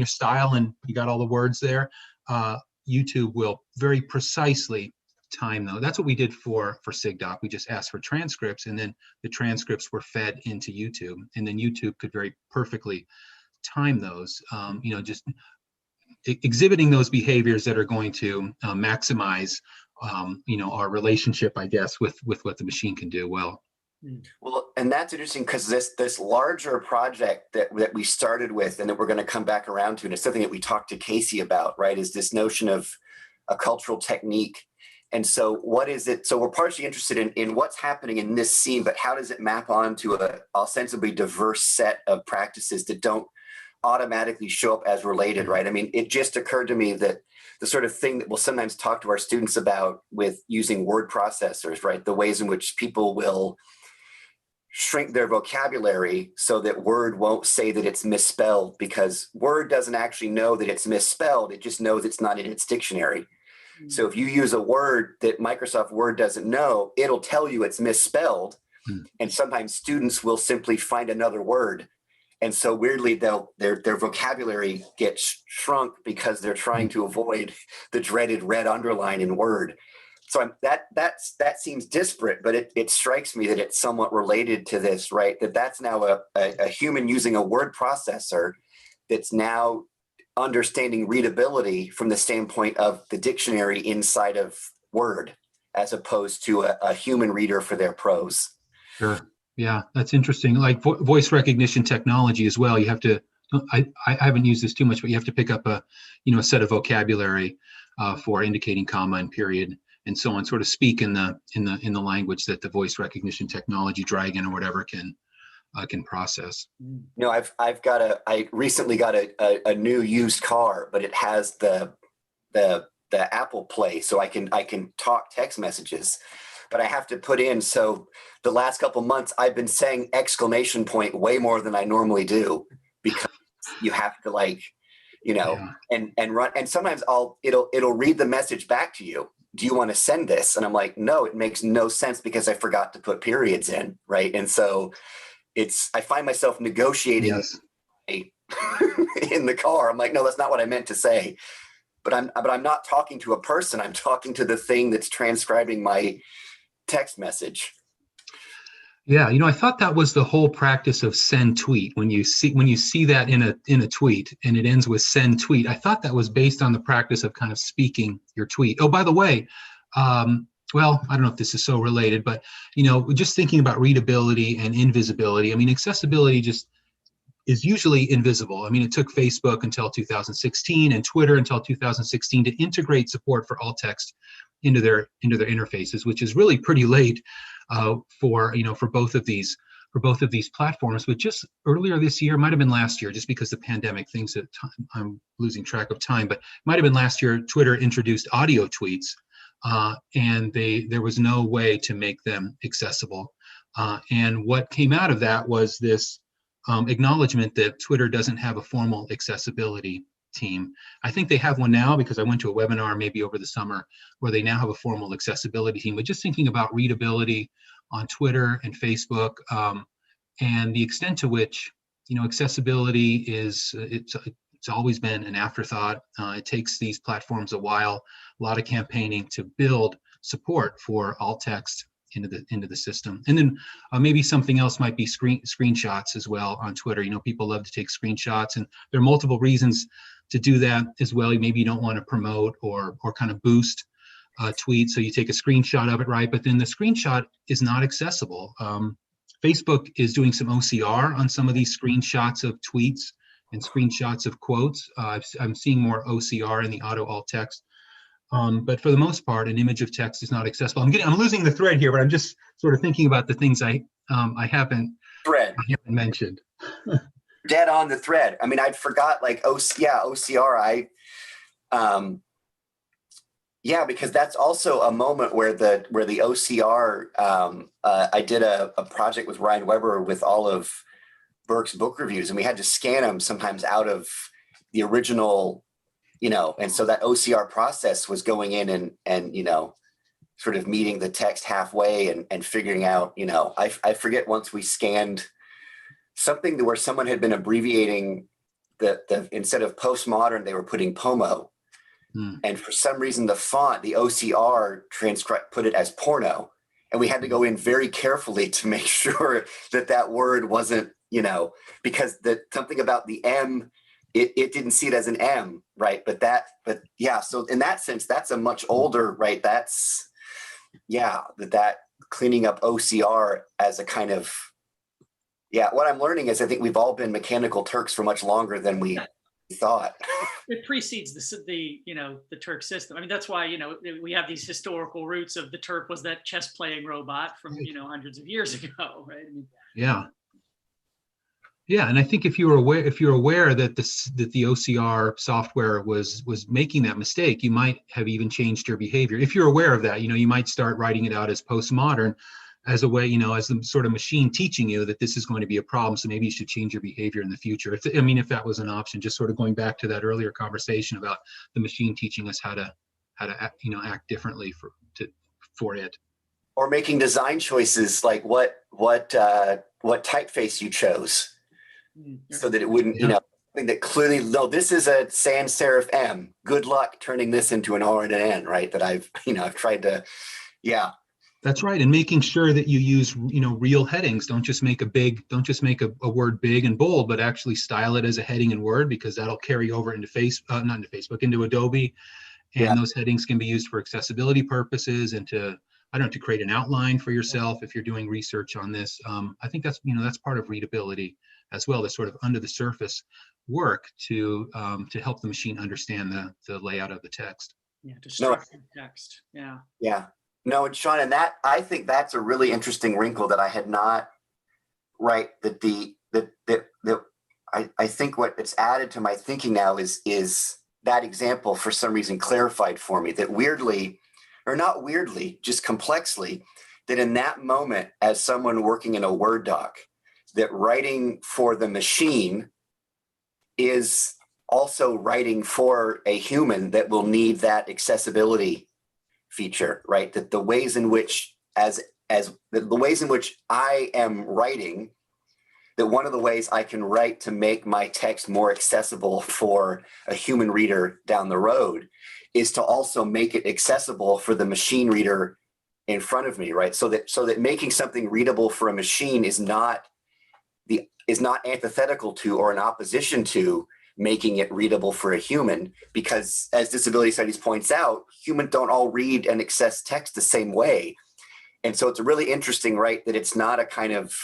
S3: style and you got all the words there, YouTube will very precisely time though. That's what we did for SigDoc. We just asked for transcripts, and then the transcripts were fed into YouTube, and then YouTube could very perfectly time those. Just exhibiting those behaviors that are going to maximize, our relationship, I guess, with what the machine can do well.
S2: Well, and that's interesting because this larger project that we started with and that we're going to come back around to, and it's something that we talked to Casey about, right, is this notion of a cultural technique. And so what is it? So we're partially interested in what's happening in this scene, but how does it map onto a ostensibly diverse set of practices that don't automatically show up as related, right? I mean, it just occurred to me that the sort of thing that we'll sometimes talk to our students about with using word processors, right? The ways in which people will shrink their vocabulary so that Word won't say that it's misspelled, because Word doesn't actually know that it's misspelled. It just knows it's not in its dictionary. So if you use a word that Microsoft Word doesn't know, it'll tell you it's misspelled. And sometimes students will simply find another word. And so weirdly, their vocabulary gets shrunk because they're trying to avoid the dreaded red underline in Word. So that seems disparate, but it strikes me that it's somewhat related to this, right? That's now a human using a word processor that's now understanding readability from the standpoint of the dictionary inside of Word, as opposed to a human reader for their prose.
S3: Sure. Yeah, that's interesting. Like voice recognition technology as well. You have to, I haven't used this too much, but you have to pick up a set of vocabulary for indicating comma and period and so on, sort of speak in the language that the voice recognition technology, Dragon or whatever, can process.
S2: No, I recently got a new used car, but it has the Apple Play, so I can talk text messages, but I have to put in. So the last couple months, I've been saying exclamation point way more than I normally do, because you have to and run. And sometimes it'll read the message back to you. Do you want to send this? And I'm like, no, it makes no sense because I forgot to put periods in, right? And so I find myself negotiating in the car. I'm like, no, that's not what I meant to say. But I'm not talking to a person. I'm talking to the thing that's transcribing my text message.
S3: Yeah, I thought that was the whole practice of send tweet. When you see that in a tweet and it ends with send tweet, I thought that was based on the practice of kind of speaking your tweet. Oh, by the way, well, I don't know if this is so related, but just thinking about readability and invisibility. I mean, accessibility just is usually invisible. I mean, it took Facebook until 2016 and Twitter until 2016 to integrate support for alt text into their interfaces, which is really pretty late for both of these platforms. But just earlier this year, might have been last year, just because the pandemic, things at time, I'm losing track of time, but might have been last year, Twitter introduced audio tweets, and there was no way to make them accessible. And what came out of that was this acknowledgement that Twitter doesn't have a formal accessibility team. I think they have one now, because I went to a webinar maybe over the summer where they now have a formal accessibility team. But just thinking about readability on Twitter and Facebook, and the extent to which accessibility is it's always been an afterthought. It takes these platforms a while, a lot of campaigning to build support for alt text into the system. And then maybe something else might be screenshots as well on Twitter. People love to take screenshots, and there are multiple reasons to do that as well. Maybe you don't want to promote or kind of boost a tweet, so you take a screenshot of it, right? But then the screenshot is not accessible. Facebook is doing some OCR on some of these screenshots of tweets and screenshots of quotes. I'm seeing more OCR in the auto alt text. But for the most part, an image of text is not accessible. I'm losing the thread here, but I'm just sort of thinking about the things I haven't mentioned.
S2: Dead on the thread. I mean, I'd forgot OCR. Because that's also a moment where the OCR. I did a project with Ryan Weber with all of Burke's book reviews, and we had to scan them sometimes out of the original. And so that OCR process was going in and sort of meeting the text halfway and figuring out, I forget, once we scanned something where someone had been abbreviating the instead of postmodern, they were putting POMO. And for some reason, the font, the OCR put it as porno. And we had to go in very carefully to make sure that word wasn't, because something about the M, it didn't see it as an M, right? But yeah, so in that sense, that's a much older, right? That's, that cleaning up OCR as a kind of Yeah, what I'm learning is I think we've all been mechanical Turks for much longer than we thought.
S1: It precedes the Turk system. I mean, that's why we have these historical roots of the Turk was that chess playing robot from hundreds of years ago, right? I mean,
S3: Yeah. Yeah, and I think if you're aware that the OCR software was making that mistake, you might have even changed your behavior. If you're aware of that, you might start writing it out as postmodern, as a way, as the sort of machine teaching you that this is going to be a problem. So maybe you should change your behavior in the future. If that was an option, just sort of going back to that earlier conversation about the machine teaching us how to act differently for it.
S2: Or making design choices like what typeface you chose. So that it wouldn't, something that clearly, no, this is a sans serif M. Good luck turning this into an R and an N, right? That I've tried to, yeah.
S3: That's right, and making sure that you use, real headings. Don't just make a word big and bold, but actually style it as a heading in Word, because that'll carry over into into Adobe, and those headings can be used for accessibility purposes and to create an outline for yourself if you're doing research on this. I think that's part of readability as well, the sort of under the surface work to help the machine understand the layout of the text.
S1: Yeah, to structure text. Yeah.
S2: Yeah. No, and Sean, and that I think that's a really interesting wrinkle that I had not. Right. I think what it's added to my thinking now is that example for some reason clarified for me that weirdly, or not weirdly, just complexly, that in that moment, as someone working in a Word doc, that writing for the machine is also writing for a human that will need that accessibility feature, right? That the ways in which the ways in which I am writing, that one of the ways I can write to make my text more accessible for a human reader down the road is to also make it accessible for the machine reader in front of me, right? So that making something readable for a machine is not antithetical to or in opposition to making it readable for a human, because as disability studies points out, humans don't all read and access text the same way. And so it's really interesting, right, that it's not a kind of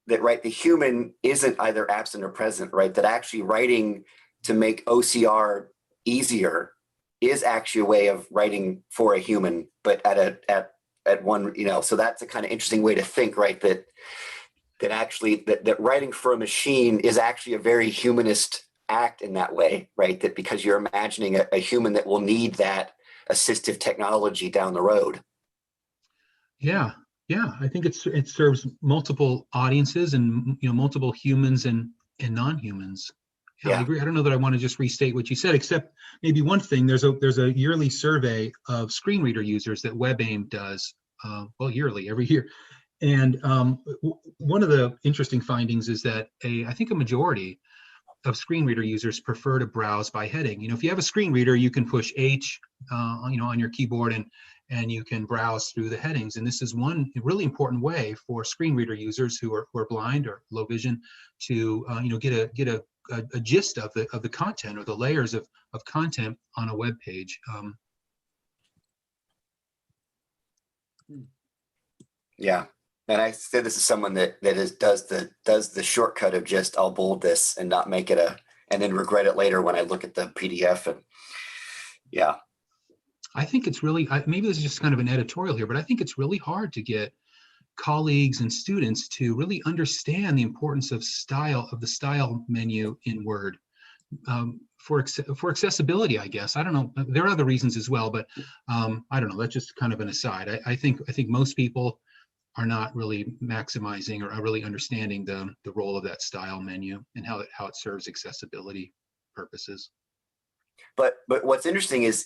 S2: that, right, the human isn't either absent or present, right? That actually writing to make OCR easier is actually a way of writing for a human, but at one, so that's a kind of interesting way to think, right? That actually that writing for a machine is actually a very humanist act in that way, right? That because you're imagining a human that will need that assistive technology down the road.
S3: Yeah, I think it serves multiple audiences and multiple humans and non-humans. Yeah, I agree. I don't know that I want to just restate what you said, except maybe one thing. There's a yearly survey of screen reader users that WebAIM does, yearly, every year. And one of the interesting findings is that I think a majority of screen reader users prefer to browse by heading. If you have a screen reader, you can push H, on your keyboard, and you can browse through the headings. And this is one really important way for screen reader users who are blind or low vision to get a gist of the content or the layers of content on a web page.
S2: Yeah. And I said this is someone that does the shortcut of just I'll bold this and not make it and then regret it later when I look at the PDF. And yeah,
S3: I think it's really, maybe this is just kind of an editorial here, but I think it's really hard to get colleagues and students to really understand the importance of the style menu in Word for accessibility, I guess. I don't know. There are other reasons as well, but I don't know. That's just kind of an aside. I think most people are not really maximizing or are really understanding the role of that style menu and how it serves accessibility purposes.
S2: But what's interesting is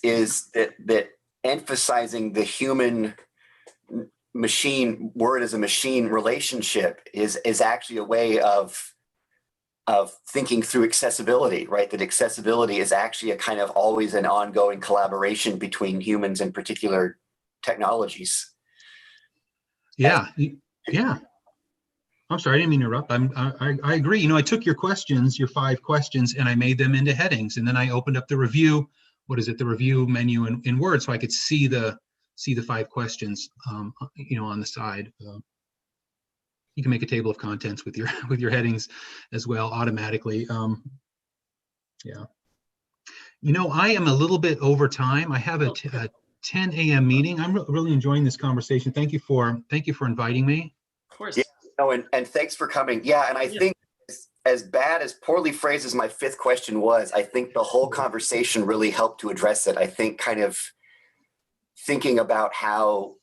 S2: that emphasizing the human machine Word as a machine relationship is actually a way of thinking through accessibility, right? That accessibility is actually a kind of always an ongoing collaboration between humans and particular technologies.
S3: Yeah. I'm sorry, I didn't mean to interrupt. I agree. I took your 5 questions, and I made them into headings, and then I opened up the review. The review menu in Word, so I could see the 5 questions, on the side. you can make a table of contents with your with your headings as well automatically. Yeah. You know, I am a little bit over time. I have a 10 a.m. meeting. I'm really enjoying this conversation. Thank you for inviting me.
S1: Of course.
S2: Yeah. No, and thanks for coming. Yeah, and I think as bad as poorly phrased as my fifth question was, I think the whole conversation really helped to address it. I think kind of thinking about how,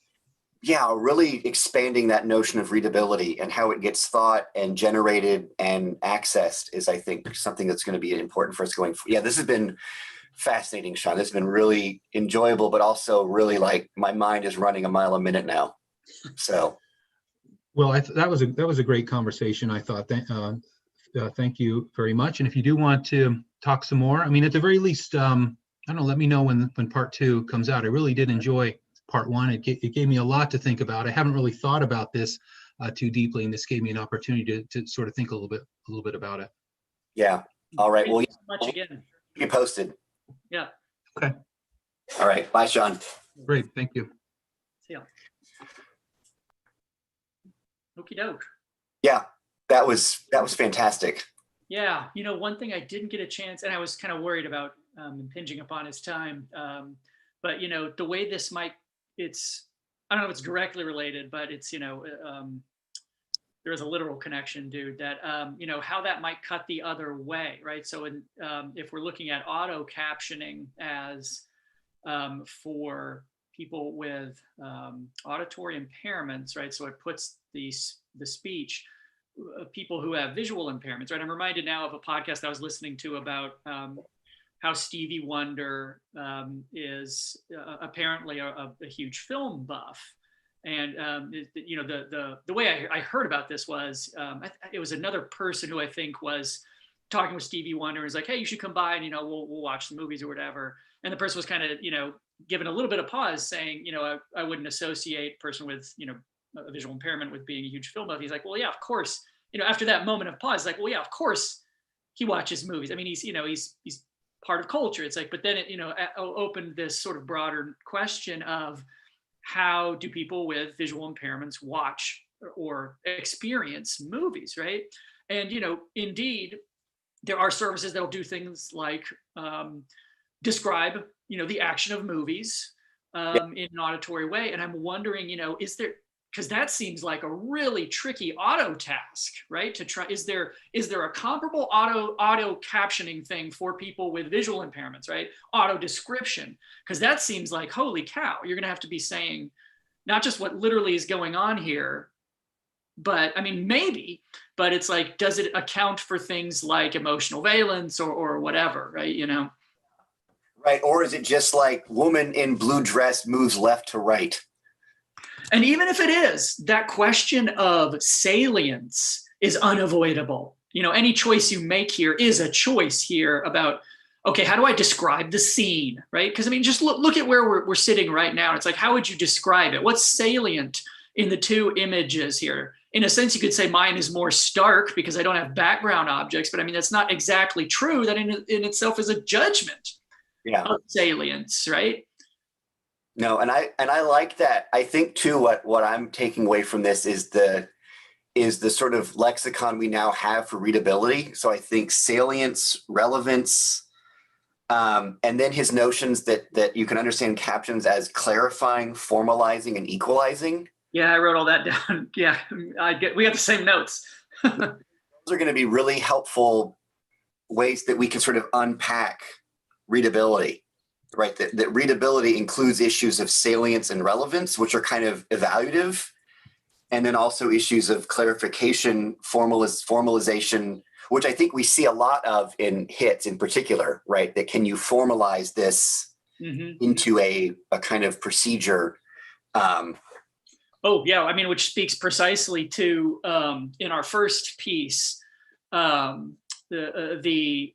S2: really expanding that notion of readability and how it gets thought and generated and accessed is, I think, something that's going to be important for us going forward. Yeah, this has been fascinating, Sean. This has been really enjoyable, but also really like my mind is running a mile a minute now. So, well,
S3: that was a great conversation. I thought. Thank you very much. And if you do want to talk some more, I mean, at the very least, I don't know. Let me know when part 2 comes out. I really did enjoy part 1. It gave me a lot to think about. I haven't really thought about this too deeply, and this gave me an opportunity to sort of think a little bit about it.
S2: Yeah. All right. Well,
S1: thank you so much again.
S2: You posted.
S1: Yeah.
S3: Okay.
S2: All right. Bye, Sean.
S3: Great. Thank you.
S1: See ya. Okie doke.
S2: Yeah, that was fantastic.
S1: Yeah. You know, one thing I didn't get a chance, and I was kind of worried about impinging upon his time. But, you know, the way this might, I don't know if it's directly related, but it's, you know, there is a literal connection, dude, that, you know, how that might cut the other way, right? So if we're looking at auto captioning as for people with auditory impairments, right? So it puts the speech, people who have visual impairments, right? I'm reminded now of a podcast I was listening to about how Stevie Wonder is apparently a huge film buff. And you know, the way I heard about this was it was another person who I think was talking with Stevie Wonder and was like, hey, you should come by and, you know, we'll watch the movies or whatever. And the person was kind of, you know, given a little bit of pause, saying, you know, I wouldn't associate a person with, you know, a visual impairment with being a huge film buff. He's like, well, yeah, of course. You know, after that moment of pause, like, well, yeah, of course he watches movies. I mean, he's, you know, he's part of culture. It's like, but then it, you know, opened this sort of broader question of how do people with visual impairments watch or experience movies, right? And, you know, indeed, there are services that'll do things like describe, you know, the action of movies in an auditory way. And I'm wondering, you know, is there, because that seems like a really tricky auto task, right? To try, is there a comparable auto captioning thing for people with visual impairments, right? Auto description, because that seems like, holy cow, you're gonna have to be saying not just what literally is going on here, but I mean, maybe, but it's like, does it account for things like emotional valence or whatever, right? You know?
S2: Right, or is it just like woman in blue dress moves left to right?
S1: And even if it is, that question of salience is unavoidable. You know, any choice you make here is a choice here about, okay, how do I describe the scene, right? Because I mean, just look at where we're sitting right now. It's like, how would you describe it? What's salient in the two images here? In a sense, you could say mine is more stark because I don't have background objects, but I mean, that's not exactly true. That in itself is a judgment of salience, right?
S2: No, and I like that. I think too, what I'm taking away from this is the sort of lexicon we now have for readability. So I think salience, relevance, and then his notions that you can understand captions as clarifying, formalizing, and equalizing.
S1: Yeah, I wrote all that down. Yeah, we got the same notes.
S2: Those are going to be really helpful ways that we can sort of unpack readability. Right, that readability includes issues of salience and relevance, which are kind of evaluative, and then also issues of clarification, formalization, which I think we see a lot of in hits in particular, right? That can you formalize this into a kind of procedure?
S1: Oh, yeah, I mean, which speaks precisely to, in our first piece, the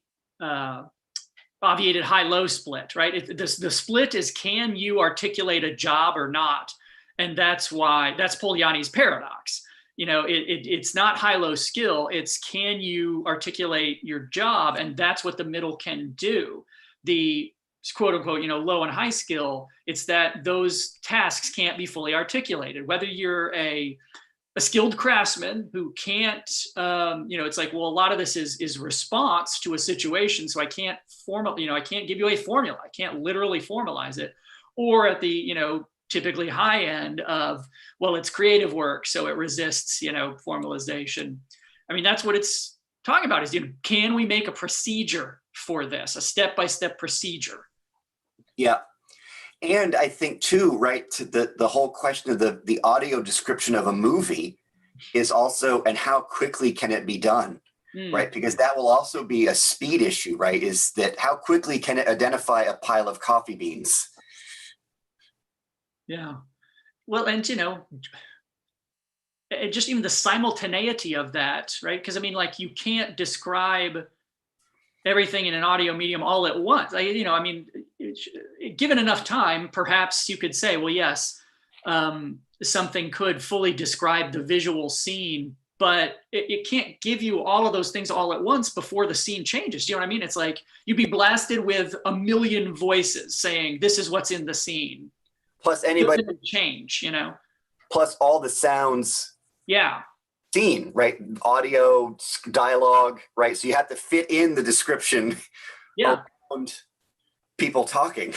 S1: obviated high-low split, right? The split is, can you articulate a job or not? And that's Polanyi's paradox. You know, it's not high-low skill, it's can you articulate your job? And that's what the middle can do. The quote unquote, you know, low and high skill, it's that those tasks can't be fully articulated. Whether you're a a skilled craftsman who can't, it's like, well, a lot of this is response to a situation. So I can't I can't give you a formula. I can't literally formalize it. Or at the, typically high end of, well, it's creative work, so it resists, formalization. I mean, that's what it's talking about is, can we make a procedure for this, a step-by-step procedure?
S2: Yeah. And I think too, right, to the whole question of the audio description of a movie is also, and how quickly can it be done, right? Because that will also be a speed issue, right? Is that how quickly can it identify a pile of coffee beans?
S1: Yeah. Well, and, just even the simultaneity of that, right? Because I mean, like, you can't describe everything in an audio medium all at once. Given enough time, perhaps you could say, well, yes, something could fully describe the visual scene, but it can't give you all of those things all at once before the scene changes. Do you know what I mean? It's like you'd be blasted with a million voices saying, this is what's in the scene.
S2: Plus anybody
S1: change,
S2: plus all the sounds.
S1: Yeah.
S2: Scene, right? Audio, dialogue, right? So you have to fit in the description around people talking.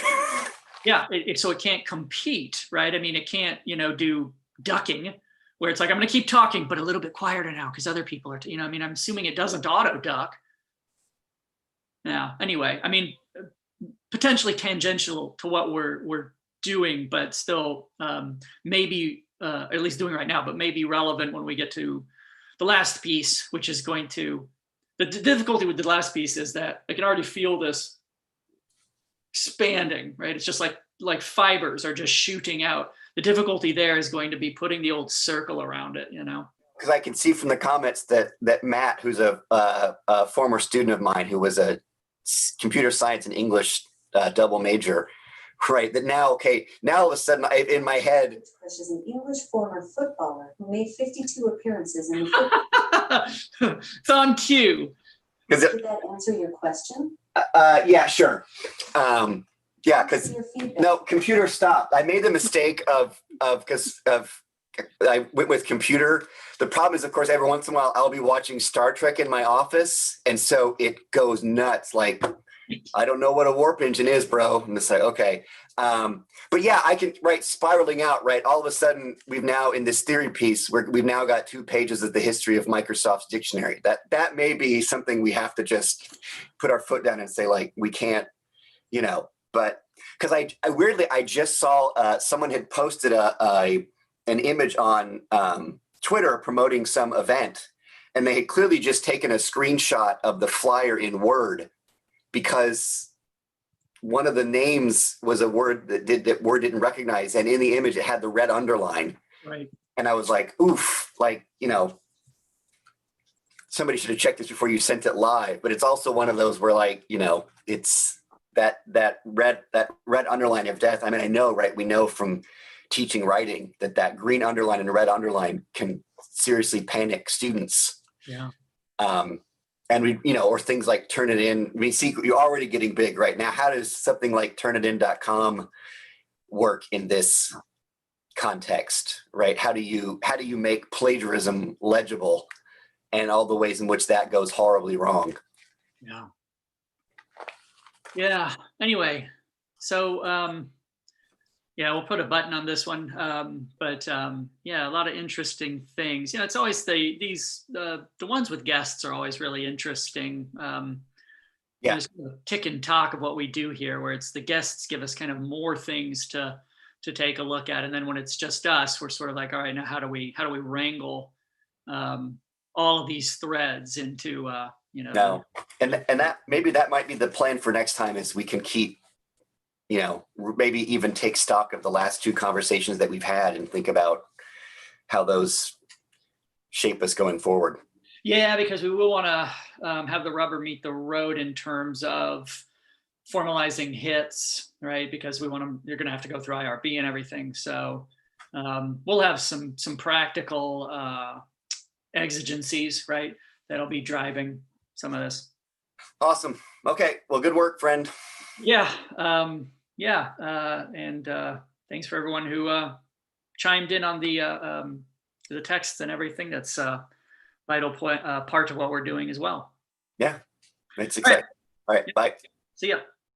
S1: Yeah, so it can't compete, right? I mean, it can't, do ducking where it's like, I'm going to keep talking, but a little bit quieter now because other people are, I'm assuming it doesn't auto duck. Yeah. Anyway, I mean, potentially tangential to what we're doing, but still maybe at least doing right now, but maybe relevant when we get to the last piece, which is going to, the difficulty with the last piece is that I can already feel this expanding, right? It's just like fibers are just shooting out. The difficulty there is going to be putting the old circle around it,
S2: Because I can see from the comments that Matt, who's a former student of mine who was a computer science and English double major, right, that now all of a sudden in my head,
S4: is an English former footballer who made 52 appearances in the football.
S1: It's on cue.
S4: Did that answer your question?
S2: Yeah, sure. Yeah, because no, computer stopped. I made the mistake of I went with computer. The problem is, of course, every once in a while I'll be watching Star Trek in my office, and so it goes nuts. Like, I don't know what a warp engine is, bro. And it's like, okay. But yeah, I can, right, spiraling out, right? All of a sudden, we've now, in this theory piece, we've now got 2 pages of the history of Microsoft's dictionary. That may be something we have to just put our foot down and say, like, we can't, but because I weirdly, I just saw someone had posted an image on Twitter promoting some event, and they had clearly just taken a screenshot of the flyer in Word, because one of the names was a word that Word didn't recognize, and in the image it had the red underline.
S1: Right.
S2: And I was like, oof, like, somebody should have checked this before you sent it live. But it's also one of those where, like, it's that red underline of death. I mean, I know, right? We know from teaching writing that green underline and red underline can seriously panic students.
S1: Yeah.
S2: And we, or things like Turnitin. I mean, see, you're already getting big right now. How does something like Turnitin.com work in this context, right? How do you make plagiarism legible, and all the ways in which that goes horribly wrong?
S1: Yeah. Yeah. Anyway, so yeah, we'll put a button on this one. But yeah, a lot of interesting things. It's always the ones with guests are always really interesting.
S2: Yeah.
S1: There's a tick and talk of what we do here, where it's the guests give us kind of more things to take a look at, and then when it's just us, we're sort of like, all right, now how do we wrangle all of these threads into
S2: No, and that maybe that might be the plan for next time, is we can keep, maybe even take stock of the last 2 conversations that we've had and think about how those shape us going forward.
S1: Yeah, because we will want to have the rubber meet the road in terms of formalizing hits, right? Because you're going to have to go through IRB and everything. So we'll have some practical exigencies, right? That'll be driving some of this.
S2: Awesome. Okay. Well, good work, friend.
S1: Yeah. And thanks for everyone who chimed in on the the texts and everything. That's a vital part of what we're doing as well.
S2: Yeah, it's exciting. All right, bye.
S1: See ya.